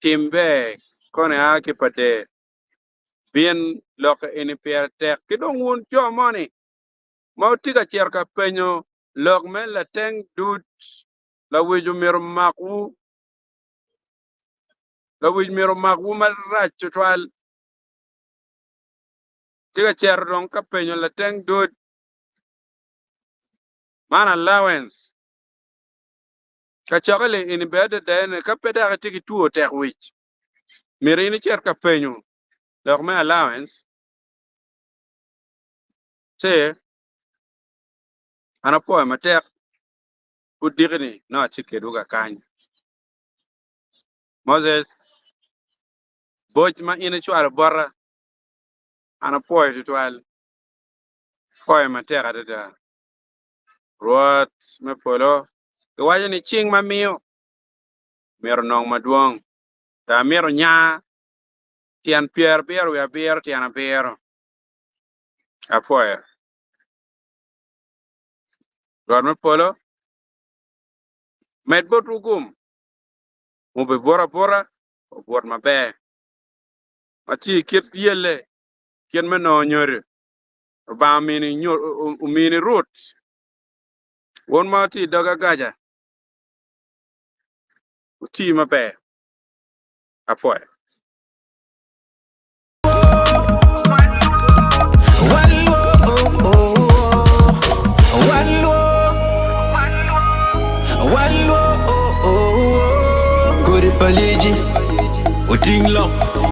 timbe kone a ki pade bien lok ini per tek kidong won jo money ma tiga cerka penyo lok men la teng dut la weju mir maku la wij miro maku mal rach twal tiga cer dong ka penyo la teng dut man allowance ka chakale ini bede dene ka peda ka tiki tuo tek wich miri ini cer ka penyo lok men allowance se ana poe matek udigni no chike duga kany Moses boj ma ini chwal borra ana poe twal poe matek adada ruot me polo kawaja ni ching ma miyo miro nong maduong ta miro nya tian bier we bier tian bier apoe ruot me polo med bot ugum mo be bora o bor mabe mati kit yele kien me no nyore ba mini nyor mini root won mati daga gaja uti mabe apoe Paliji, o ting long.